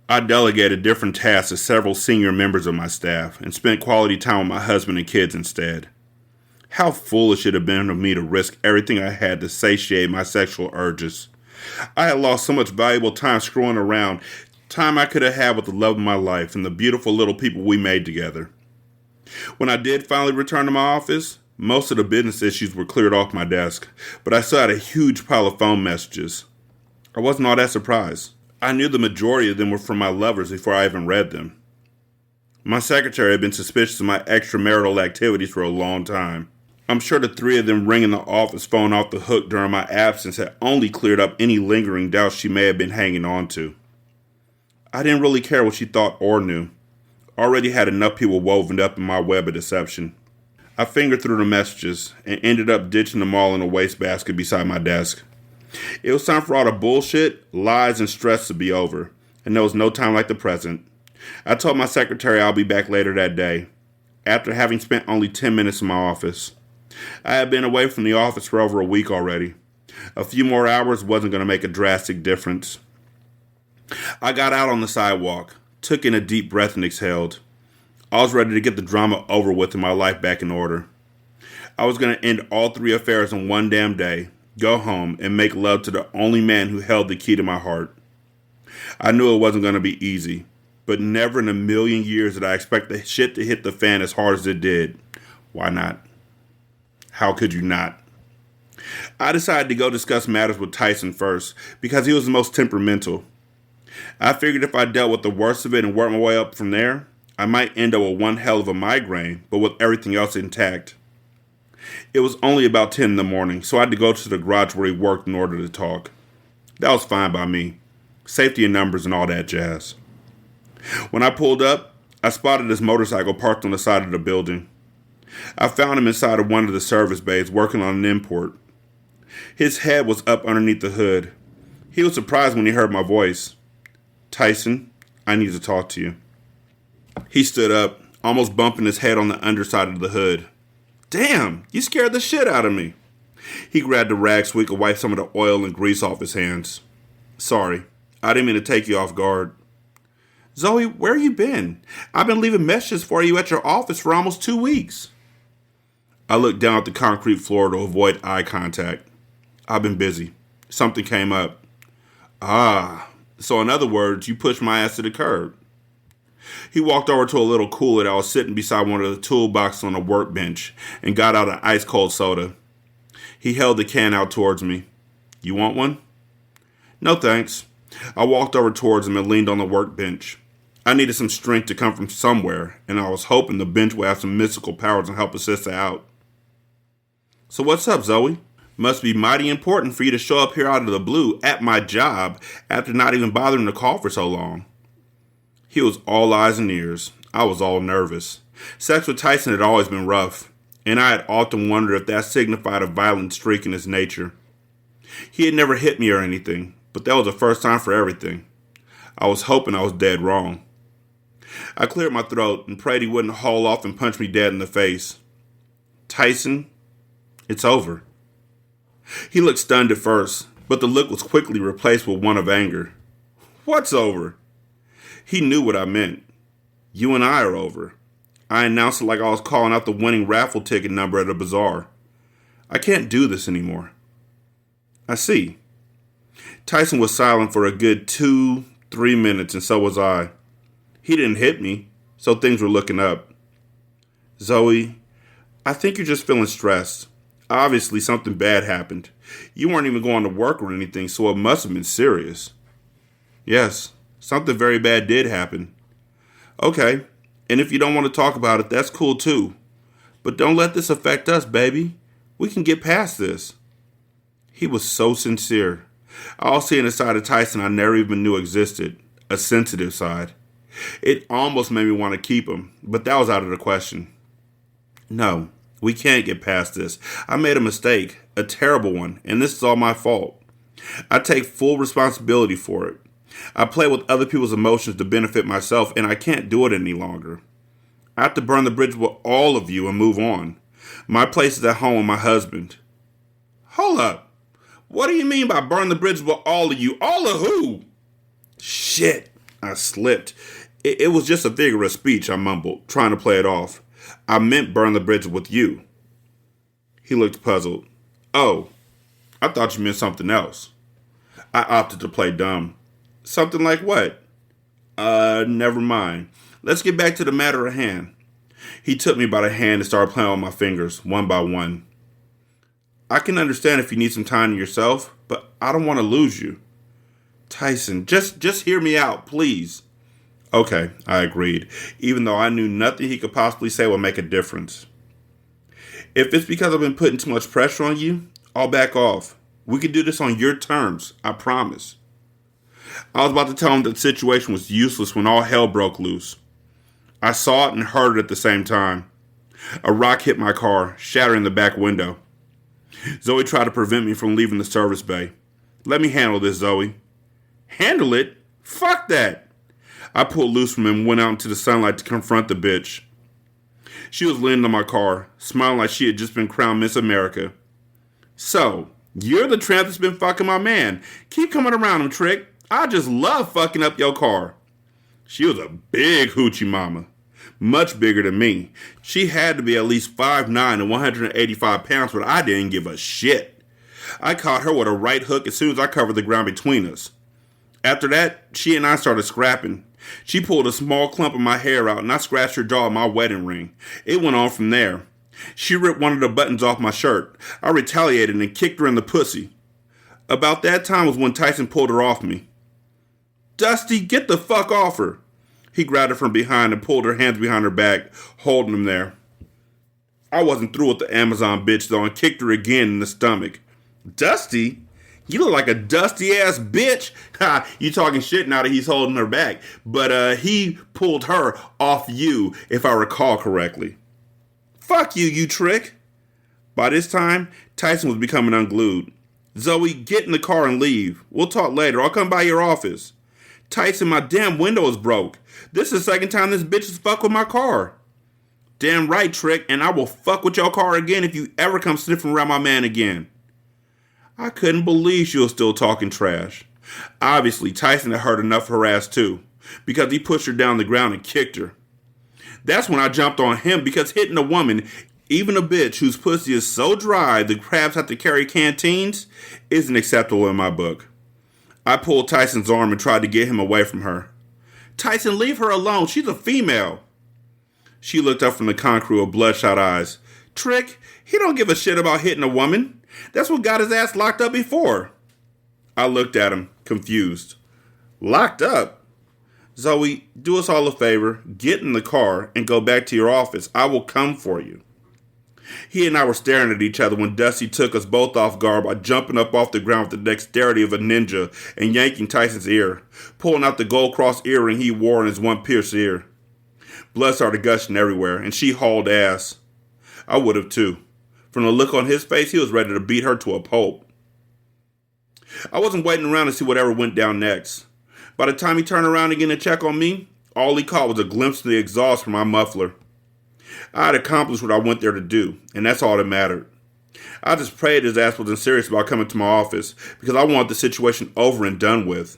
I delegated different tasks to several senior members of my staff and spent quality time with my husband and kids instead. How foolish it had been of me to risk everything I had to satiate my sexual urges. I had lost so much valuable time screwing around, time I could have had with the love of my life and the beautiful little people we made together. When I did finally return to my office, most of the business issues were cleared off my desk, but I still had a huge pile of phone messages. I wasn't all that surprised. I knew the majority of them were from my lovers before I even read them. My secretary had been suspicious of my extramarital activities for a long time. I'm sure the three of them ringing the office phone off the hook during my absence had only cleared up any lingering doubts she may have been hanging on to. I didn't really care what she thought or knew. Already had enough people woven up in my web of deception. I fingered through the messages and ended up ditching them all in a wastebasket beside my desk. It was time for all the bullshit, lies, and stress to be over, and there was no time like the present. I told my secretary I'll be back later that day, after having spent only 10 minutes in my office. I had been away from the office for over a week already. A few more hours wasn't going to make a drastic difference. I got out on the sidewalk, took in a deep breath, and exhaled. I was ready to get the drama over with and my life back in order. I was going to end all three affairs in one damn day, go home, and make love to the only man who held the key to my heart. I knew it wasn't going to be easy, but never in a million years did I expect the shit to hit the fan as hard as it did. Why not? How could you not? I decided to go discuss matters with Tyson first, because he was the most temperamental. I figured if I dealt with the worst of it and worked my way up from there, I might end up with one hell of a migraine, but with everything else intact. It was only about 10 in the morning, so I had to go to the garage where he worked in order to talk. That was fine by me. Safety in numbers and all that jazz. When I pulled up, I spotted his motorcycle parked on the side of the building. I found him inside of one of the service bays working on an import. His head was up underneath the hood. He was surprised when he heard my voice. "Tyson, I need to talk to you." He stood up, almost bumping his head on the underside of the hood. "Damn, you scared the shit out of me." He grabbed a rag so he could wipe some of the oil and grease off his hands. "Sorry, I didn't mean to take you off guard." "Zoe, where you been? I've been leaving messages for you at your office for almost 2 weeks." I looked down at the concrete floor to avoid eye contact. "I've been busy. Something came up." "Ah, so in other words, you pushed my ass to the curb." He walked over to a little cooler that was sitting beside one of the toolboxes on a workbench and got out an ice-cold soda. He held the can out towards me. "You want one?" "No, thanks." I walked over towards him and leaned on the workbench. I needed some strength to come from somewhere, and I was hoping the bench would have some mystical powers and help a sister out. "So what's up, Zoe? Must be mighty important for you to show up here out of the blue at my job after not even bothering to call for so long." He was all eyes and ears. I was all nervous. Sex with Tyson had always been rough, and I had often wondered if that signified a violent streak in his nature. He had never hit me or anything, but that was the first time for everything. I was hoping I was dead wrong. I cleared my throat and prayed he wouldn't haul off and punch me dead in the face. "Tyson, it's over." He looked stunned at first, but the look was quickly replaced with one of anger. "What's over?" He knew what I meant. "You and I are over." I announced it like I was calling out the winning raffle ticket number at a bazaar. "I can't do this anymore." "I see." Tyson was silent for a good 2-3 minutes, and so was I. He didn't hit me, so things were looking up. "Zoe, I think you're just feeling stressed. Obviously something bad happened. You weren't even going to work or anything, so it must have been serious." "Yes, something very bad did happen." "Okay, and if you don't want to talk about it, that's cool too. But don't let this affect us, baby. We can get past this." He was so sincere. I was seeing a side of Tyson I never even knew existed, a sensitive side. It almost made me want to keep him, but that was out of the question. "No, we can't get past this. I made a mistake, a terrible one, and this is all my fault. I take full responsibility for it. I play with other people's emotions to benefit myself, and I can't do it any longer. I have to burn the bridge with all of you and move on. My place is at home with my husband." "Hold up. What do you mean by burn the bridge with all of you? All of who?" "Shit," I slipped. It was just a figure of speech," I mumbled, trying to play it off. "I meant burn the bridge with you." He looked puzzled. "Oh, I thought you meant something else." I opted to play dumb. "Something like what?" Never mind. Let's get back to the matter at hand." He took me by the hand and started playing with my fingers, one by one. "I can understand if you need some time to yourself, but I don't want to lose you." "Tyson, just hear me out, please." "Okay," I agreed, even though I knew nothing he could possibly say would make a difference. If it's because I've been putting too much pressure on you, I'll back off. We can do this on your terms, I promise. I was about to tell him that the situation was useless when all hell broke loose. I saw it and heard it at the same time. A rock hit my car, shattering the back window. Zoe tried to prevent me from leaving the service bay. Let me handle this, Zoe. Handle it? Fuck that! I pulled loose from him and went out into the sunlight to confront the bitch. She was leaning on my car, smiling like she had just been crowned Miss America. So, you're the tramp that's been fucking my man. Keep coming around him, Trick. I just love fucking up your car. She was a big hoochie mama. Much bigger than me. She had to be at least 5'9" and 185 pounds, but I didn't give a shit. I caught her with a right hook as soon as I covered the ground between us. After that, she and I started scrapping. She pulled a small clump of my hair out and I scratched her jaw with my wedding ring. It went on from there. She ripped one of the buttons off my shirt. I retaliated and kicked her in the pussy. About that time was when Tyson pulled her off me. Dusty, get the fuck off her. He grabbed her from behind and pulled her hands behind her back, holding them there. I wasn't through with the Amazon bitch though and kicked her again in the stomach. Dusty? You look like a dusty-ass bitch. Ha, you talking shit now that he's holding her back. But he pulled her off you, if I recall correctly. Fuck you, you trick. By this time, Tyson was becoming unglued. Zoe, get in the car and leave. We'll talk later. I'll come by your office. Tyson, my damn window is broke. This is the second time this bitch has fucked with my car. Damn right, Trick, and I will fuck with your car again if you ever come sniffing around my man again. I couldn't believe she was still talking trash. Obviously, Tyson had heard enough of her ass too, because he pushed her down the ground and kicked her. That's when I jumped on him, because hitting a woman, even a bitch whose pussy is so dry the crabs have to carry canteens, isn't acceptable in my book. I pulled Tyson's arm and tried to get him away from her. Tyson, leave her alone. She's a female. She looked up from the concrete with bloodshot eyes. Trick, he don't give a shit about hitting a woman. That's what got his ass locked up before. I looked at him, confused. Locked up? Zoe, do us all a favor. Get in the car and go back to your office. I will come for you. He and I were staring at each other when Dusty took us both off guard by jumping up off the ground with the dexterity of a ninja and yanking Tyson's ear, pulling out the gold cross earring he wore in his one pierced ear. Blood started gushing everywhere, and she hauled ass. I would have too. From the look on his face, he was ready to beat her to a pulp. I wasn't waiting around to see whatever went down next. By the time he turned around again to check on me, all he caught was a glimpse of the exhaust from my muffler. I had accomplished what I went there to do, and that's all that mattered. I just prayed his ass wasn't serious about coming to my office, because I wanted the situation over and done with.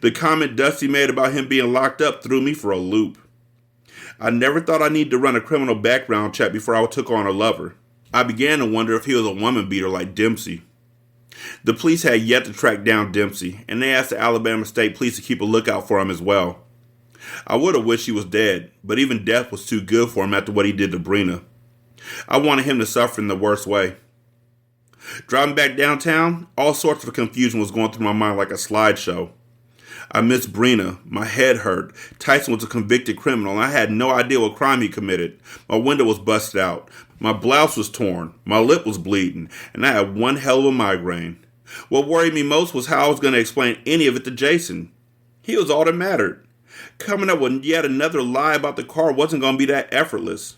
The comment Dusty made about him being locked up threw me for a loop. I never thought I needed to run a criminal background check before I took on a lover. I began to wonder if he was a woman beater like Dempsey. The police had yet to track down Dempsey, and they asked the Alabama State Police to keep a lookout for him as well. I would have wished he was dead, but even death was too good for him after what he did to Brina. I wanted him to suffer in the worst way. Driving back downtown, all sorts of confusion was going through my mind like a slideshow. I missed Brina, my head hurt, Tyson was a convicted criminal, and I had no idea what crime he committed. My window was busted out, my blouse was torn, my lip was bleeding, and I had one hell of a migraine. What worried me most was how I was going to explain any of it to Jason. He was all that mattered. Coming up with yet another lie about the car wasn't going to be that effortless.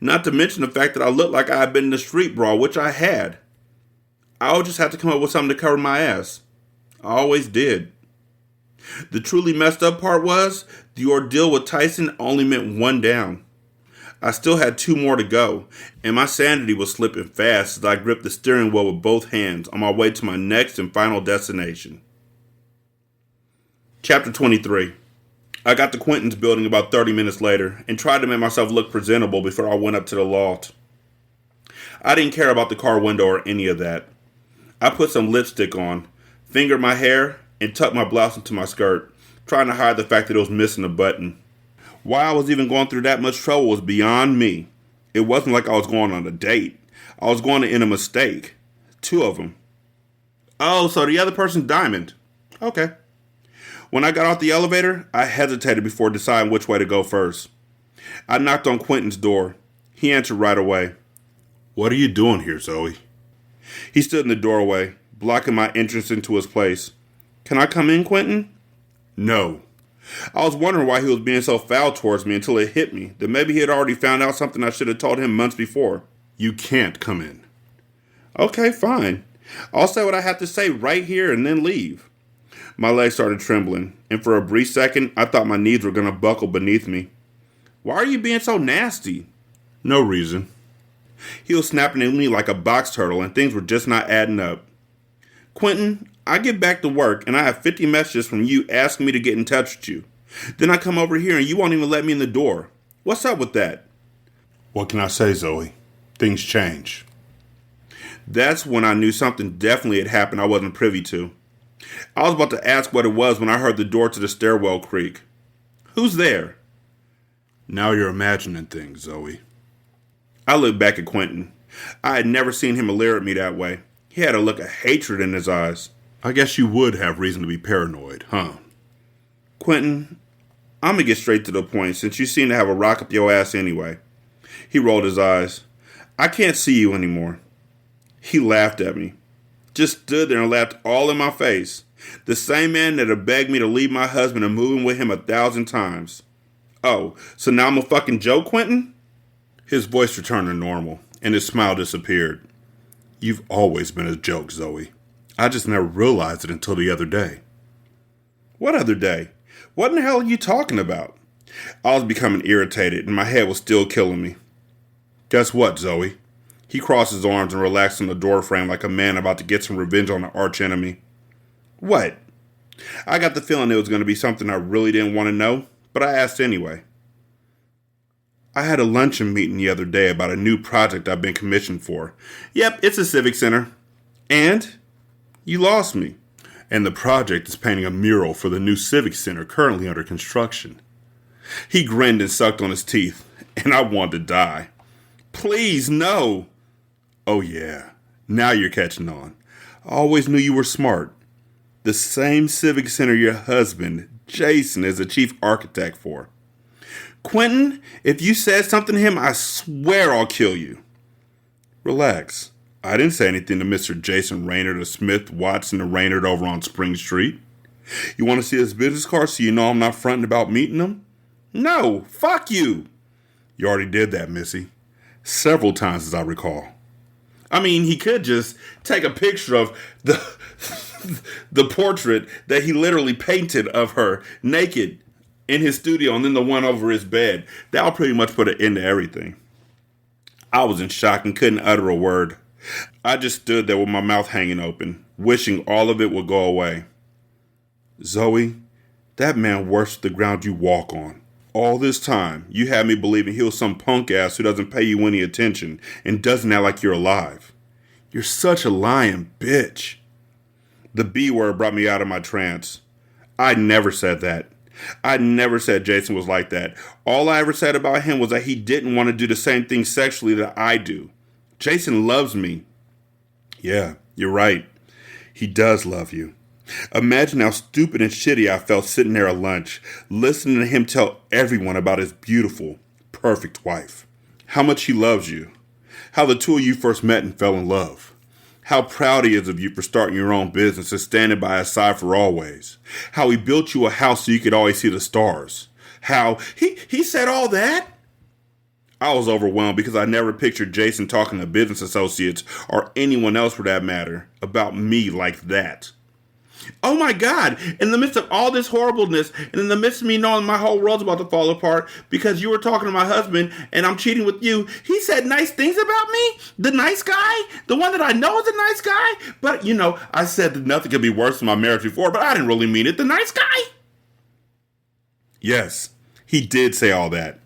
Not to mention the fact that I looked like I had been in a street brawl, which I had. I would just have to come up with something to cover my ass. I always did. The truly messed up part was, the ordeal with Tyson only meant one down. I still had 2 more to go, and my sanity was slipping fast as I gripped the steering wheel with both hands on my way to my next and final destination. Chapter 23. I got to Quentin's building about 30 minutes later and tried to make myself look presentable before I went up to the loft. I didn't care about the car window or any of that. I put some lipstick on, fingered my hair, and tucked my blouse into my skirt, trying to hide the fact that it was missing a button. Why I was even going through that much trouble was beyond me. It wasn't like I was going on a date. I was going to end a mistake. 2 of them. Oh, so the other person's Diamond. Okay. When I got off the elevator, I hesitated before deciding which way to go first. I knocked on Quentin's door. He answered right away. What are you doing here, Zoe? He stood in the doorway, blocking my entrance into his place. Can I come in, Quentin? No. I was wondering why he was being so foul towards me until it hit me that maybe he had already found out something I should have told him months before. You can't come in. Okay, fine. I'll say what I have to say right here and then leave. My legs started trembling, and for a brief second, I thought my knees were going to buckle beneath me. Why are you being so nasty? No reason. He was snapping at me like a box turtle, and things were just not adding up. Quentin, I get back to work, and I have 50 messages from you asking me to get in touch with you. Then I come over here, and you won't even let me in the door. What's up with that? What can I say, Zoe? Things change. That's when I knew something definitely had happened I wasn't privy to. I was about to ask what it was when I heard the door to the stairwell creak. Who's there? Now you're imagining things, Zoe. I looked back at Quentin. I had never seen him leer at me that way. He had a look of hatred in his eyes. I guess you would have reason to be paranoid, huh? Quentin, I'm gonna get straight to the point since you seem to have a rock up your ass anyway. He rolled his eyes. I can't see you anymore. He laughed at me. Just stood there and laughed all in my face. The same man that had begged me to leave my husband and move in with him 1,000 times. Oh, so now I'm a fucking joke, Quentin? His voice returned to normal, and his smile disappeared. You've always been a joke, Zoe. I just never realized it until the other day. What other day? What in the hell are you talking about? I was becoming irritated, and my head was still killing me. Guess what, Zoe? He crossed his arms and relaxed on the doorframe like a man about to get some revenge on an archenemy. What? I got the feeling it was going to be something I really didn't want to know, but I asked anyway. I had a luncheon meeting the other day about a new project I've been commissioned for. Yep, it's a civic center. And? You lost me. And the project is painting a mural for the new civic center currently under construction. He grinned and sucked on his teeth, and I wanted to die. Please, no. Oh yeah, now you're catching on. I always knew you were smart. The same civic center your husband, Jason, is the chief architect for. Quentin, if you said something to him, I swear I'll kill you. Relax. I didn't say anything to Mr. Jason Raynard of Smith, Watson, and Raynard over on Spring Street. You want to see his business card so you know I'm not fronting about meeting him? No, fuck you. You already did that, Missy. Several times as I recall. I mean, he could just take a picture of the portrait that he literally painted of her naked in his studio and then the one over his bed. That'll pretty much put an end to everything. I was in shock and couldn't utter a word. I just stood there with my mouth hanging open, wishing all of it would go away. Zoe, that man worships the ground you walk on. All this time, you had me believing he was some punk ass who doesn't pay you any attention and doesn't act like you're alive. You're such a lying bitch. The B word brought me out of my trance. I never said that. I never said Jason was like that. All I ever said about him was that he didn't want to do the same thing sexually that I do. Jason loves me. Yeah, you're right. He does love you. Imagine how stupid and shitty I felt sitting there at lunch, listening to him tell everyone about his beautiful, perfect wife. How much he loves you. How the two of you first met and fell in love. How proud he is of you for starting your own business and standing by his side for always. How he built you a house so you could always see the stars. How he said all that? I was overwhelmed because I never pictured Jason talking to business associates or anyone else for that matter about me like that. Oh my God, in the midst of all this horribleness and in the midst of me knowing my whole world's about to fall apart because you were talking to my husband and I'm cheating with you, he said nice things about me? The nice guy? The one that I know is a nice guy? But, you know, I said that nothing could be worse than my marriage before, but I didn't really mean it. The nice guy? Yes, he did say all that.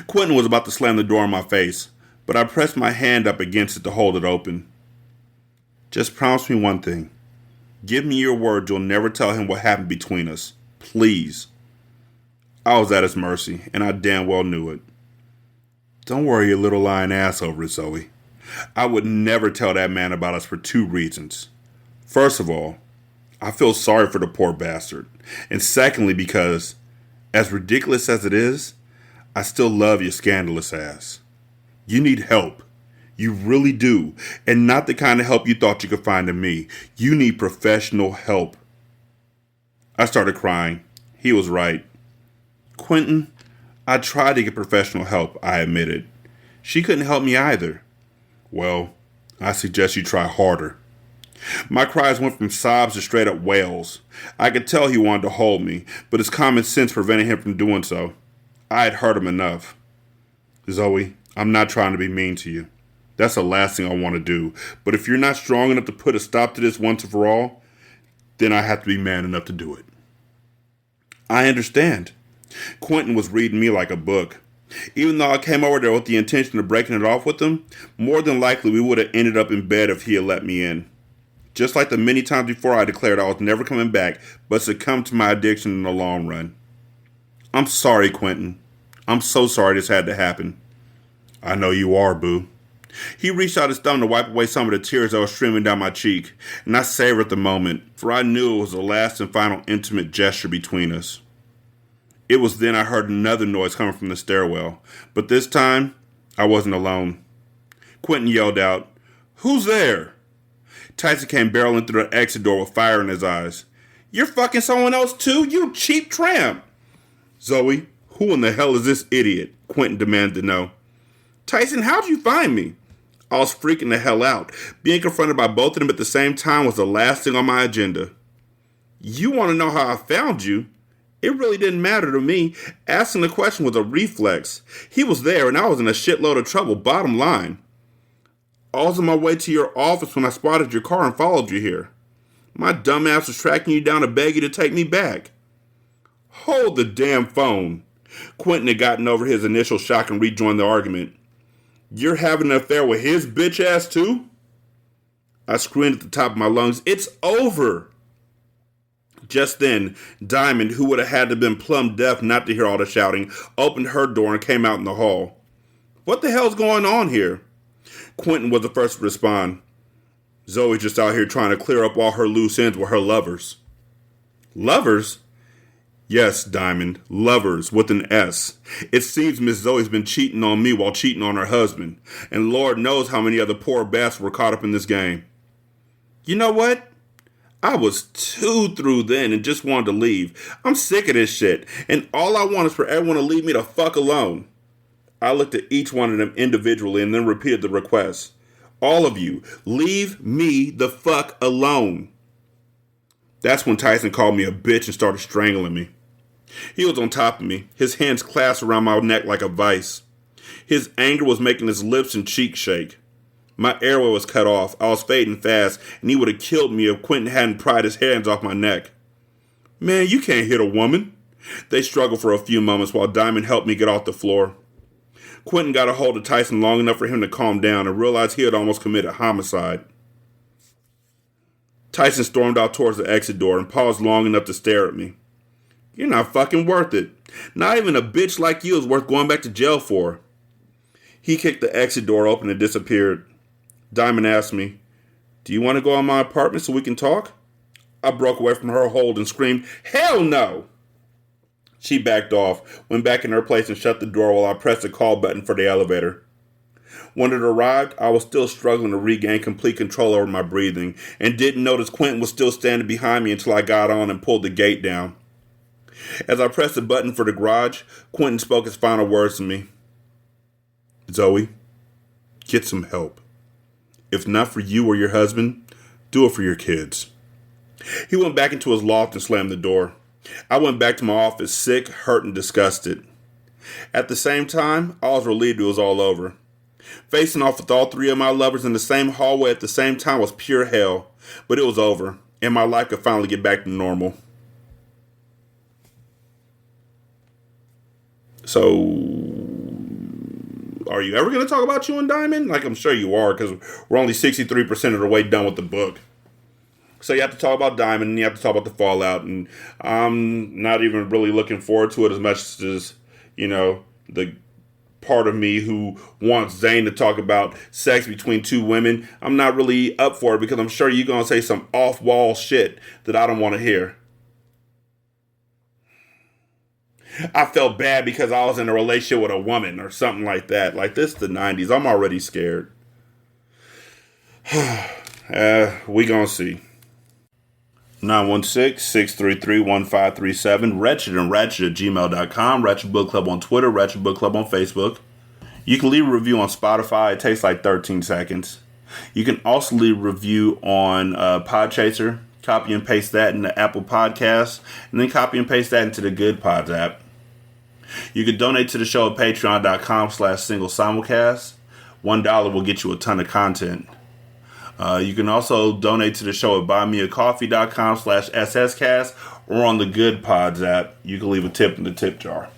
Quentin was about to slam the door in my face, but I pressed my hand up against it to hold it open. Just promise me one thing. Give me your word you'll never tell him what happened between us. Please. I was at his mercy, and I damn well knew it. Don't worry your little lying ass over it, Zoe. I would never tell that man about us for 2 reasons. First of all, I feel sorry for the poor bastard. And secondly, because, as ridiculous as it is, I still love your scandalous ass. You need help. You really do. And not the kind of help you thought you could find in me. You need professional help. I started crying. He was right. Quentin, I tried to get professional help, I admitted. She couldn't help me either. Well, I suggest you try harder. My cries went from sobs to straight up wails. I could tell he wanted to hold me, but his common sense prevented him from doing so. I had hurt him enough. Zoe, I'm not trying to be mean to you. That's the last thing I want to do. But if you're not strong enough to put a stop to this once and for all, then I have to be man enough to do it. I understand. Quentin was reading me like a book. Even though I came over there with the intention of breaking it off with him, more than likely we would have ended up in bed if he had let me in. Just like the many times before I declared I was never coming back, but succumbed to my addiction in the long run. I'm sorry, Quentin. I'm so sorry this had to happen. I know you are, boo. He reached out his thumb to wipe away some of the tears that were streaming down my cheek, and I savored the moment, for I knew it was the last and final intimate gesture between us. It was then I heard another noise coming from the stairwell, but this time, I wasn't alone. Quentin yelled out, "Who's there?" Tyson came barreling through the exit door with fire in his eyes. "You're fucking someone else too, you cheap tramp!" "Zoe, who in the hell is this idiot?" Quentin demanded to know. "Tyson, how'd you find me?" I was freaking the hell out. Being confronted by both of them at the same time was the last thing on my agenda. "You want to know how I found you?" It really didn't matter to me. Asking the question was a reflex. He was there and I was in a shitload of trouble, bottom line. I was on my way to your office when I spotted your car and followed you here. My dumbass was tracking you down to beg you to take me back. Hold the damn phone. Quentin had gotten over his initial shock and rejoined the argument. You're having an affair with his bitch ass too? I screamed at the top of my lungs. It's over. Just then, Diamond, who would have had to have been plumb deaf not to hear all the shouting, opened her door and came out in the hall. What the hell's going on here? Quentin was the first to respond. Zoe's just out here trying to clear up all her loose ends with her lovers. Lovers? Yes, Diamond, lovers with an S. It seems Miss Zoe's been cheating on me while cheating on her husband, and Lord knows how many other poor bastards were caught up in this game. You know what? I was too through then and just wanted to leave. I'm sick of this shit, and all I want is for everyone to leave me the fuck alone. I looked at each one of them individually and then repeated the request. All of you, leave me the fuck alone. That's when Tyson called me a bitch and started strangling me. He was on top of me, his hands clasped around my neck like a vice. His anger was making his lips and cheeks shake. My airway was cut off, I was fading fast, and he would have killed me if Quentin hadn't pried his hands off my neck. Man, you can't hit a woman. They struggled for a few moments while Diamond helped me get off the floor. Quentin got a hold of Tyson long enough for him to calm down and realized he had almost committed homicide. Tyson stormed out towards the exit door and paused long enough to stare at me. You're not fucking worth it. Not even a bitch like you is worth going back to jail for. He kicked the exit door open and disappeared. Diamond asked me, do you want to go in my apartment so we can talk? I broke away from her hold and screamed, hell no! She backed off, went back in her place and shut the door while I pressed the call button for the elevator. When it arrived, I was still struggling to regain complete control over my breathing and didn't notice Quentin was still standing behind me until I got on and pulled the gate down. As I pressed the button for the garage, Quentin spoke his final words to me. Zoe, get some help. If not for you or your husband, do it for your kids. He went back into his loft and slammed the door. I went back to my office sick, hurt, and disgusted. At the same time, I was relieved it was all over. Facing off with all three of my lovers in the same hallway at the same time was pure hell, but it was over, and my life could finally get back to normal. So, are you ever going to talk about you and Diamond? Like, I'm sure you are, because we're only 63% of the way done with the book. So you have to talk about Diamond, and you have to talk about the fallout, and I'm not even really looking forward to it as much as, the part of me who wants Zane to talk about sex between two women. I'm not really up for it, because I'm sure you're going to say some off-wall shit that I don't want to hear. I felt bad because I was in a relationship with a woman or something like that. Like, this is the 90s. I'm already scared. We gonna see. 916-633-1537, Ratchet and Ratchet at gmail.com, Ratchet Book Club on Twitter, Ratchet Book Club on Facebook. You can leave a review on Spotify. It takes like 13 seconds. You can also leave a review on Podchaser. Copy and paste that into Apple Podcasts, and then copy and paste that into the Good Pods app. You can donate to the show at patreon.com/singlesimulcast. $1 will get you a ton of content. You can also donate to the show at buymeacoffee.com/sscast or on the Good Pods app. You can leave a tip in the tip jar.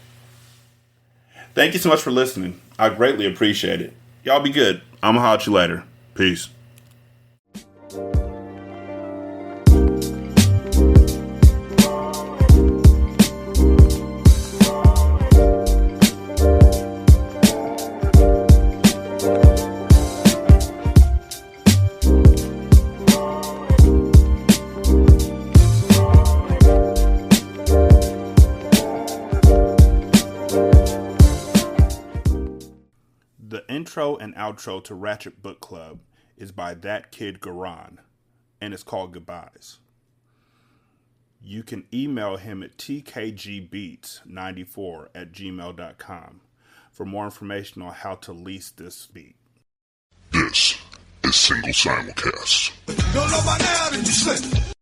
Thank you so much for listening. I greatly appreciate it. Y'all be good. I'm going to holler at you later. Peace. The intro and outro to Ratchet Book Club is by That Kid Garan, and it's called Goodbyes. You can email him at tkgbeats94@gmail.com for more information on how to lease this beat. This is Single Simulcast. Don't know by now that you slip.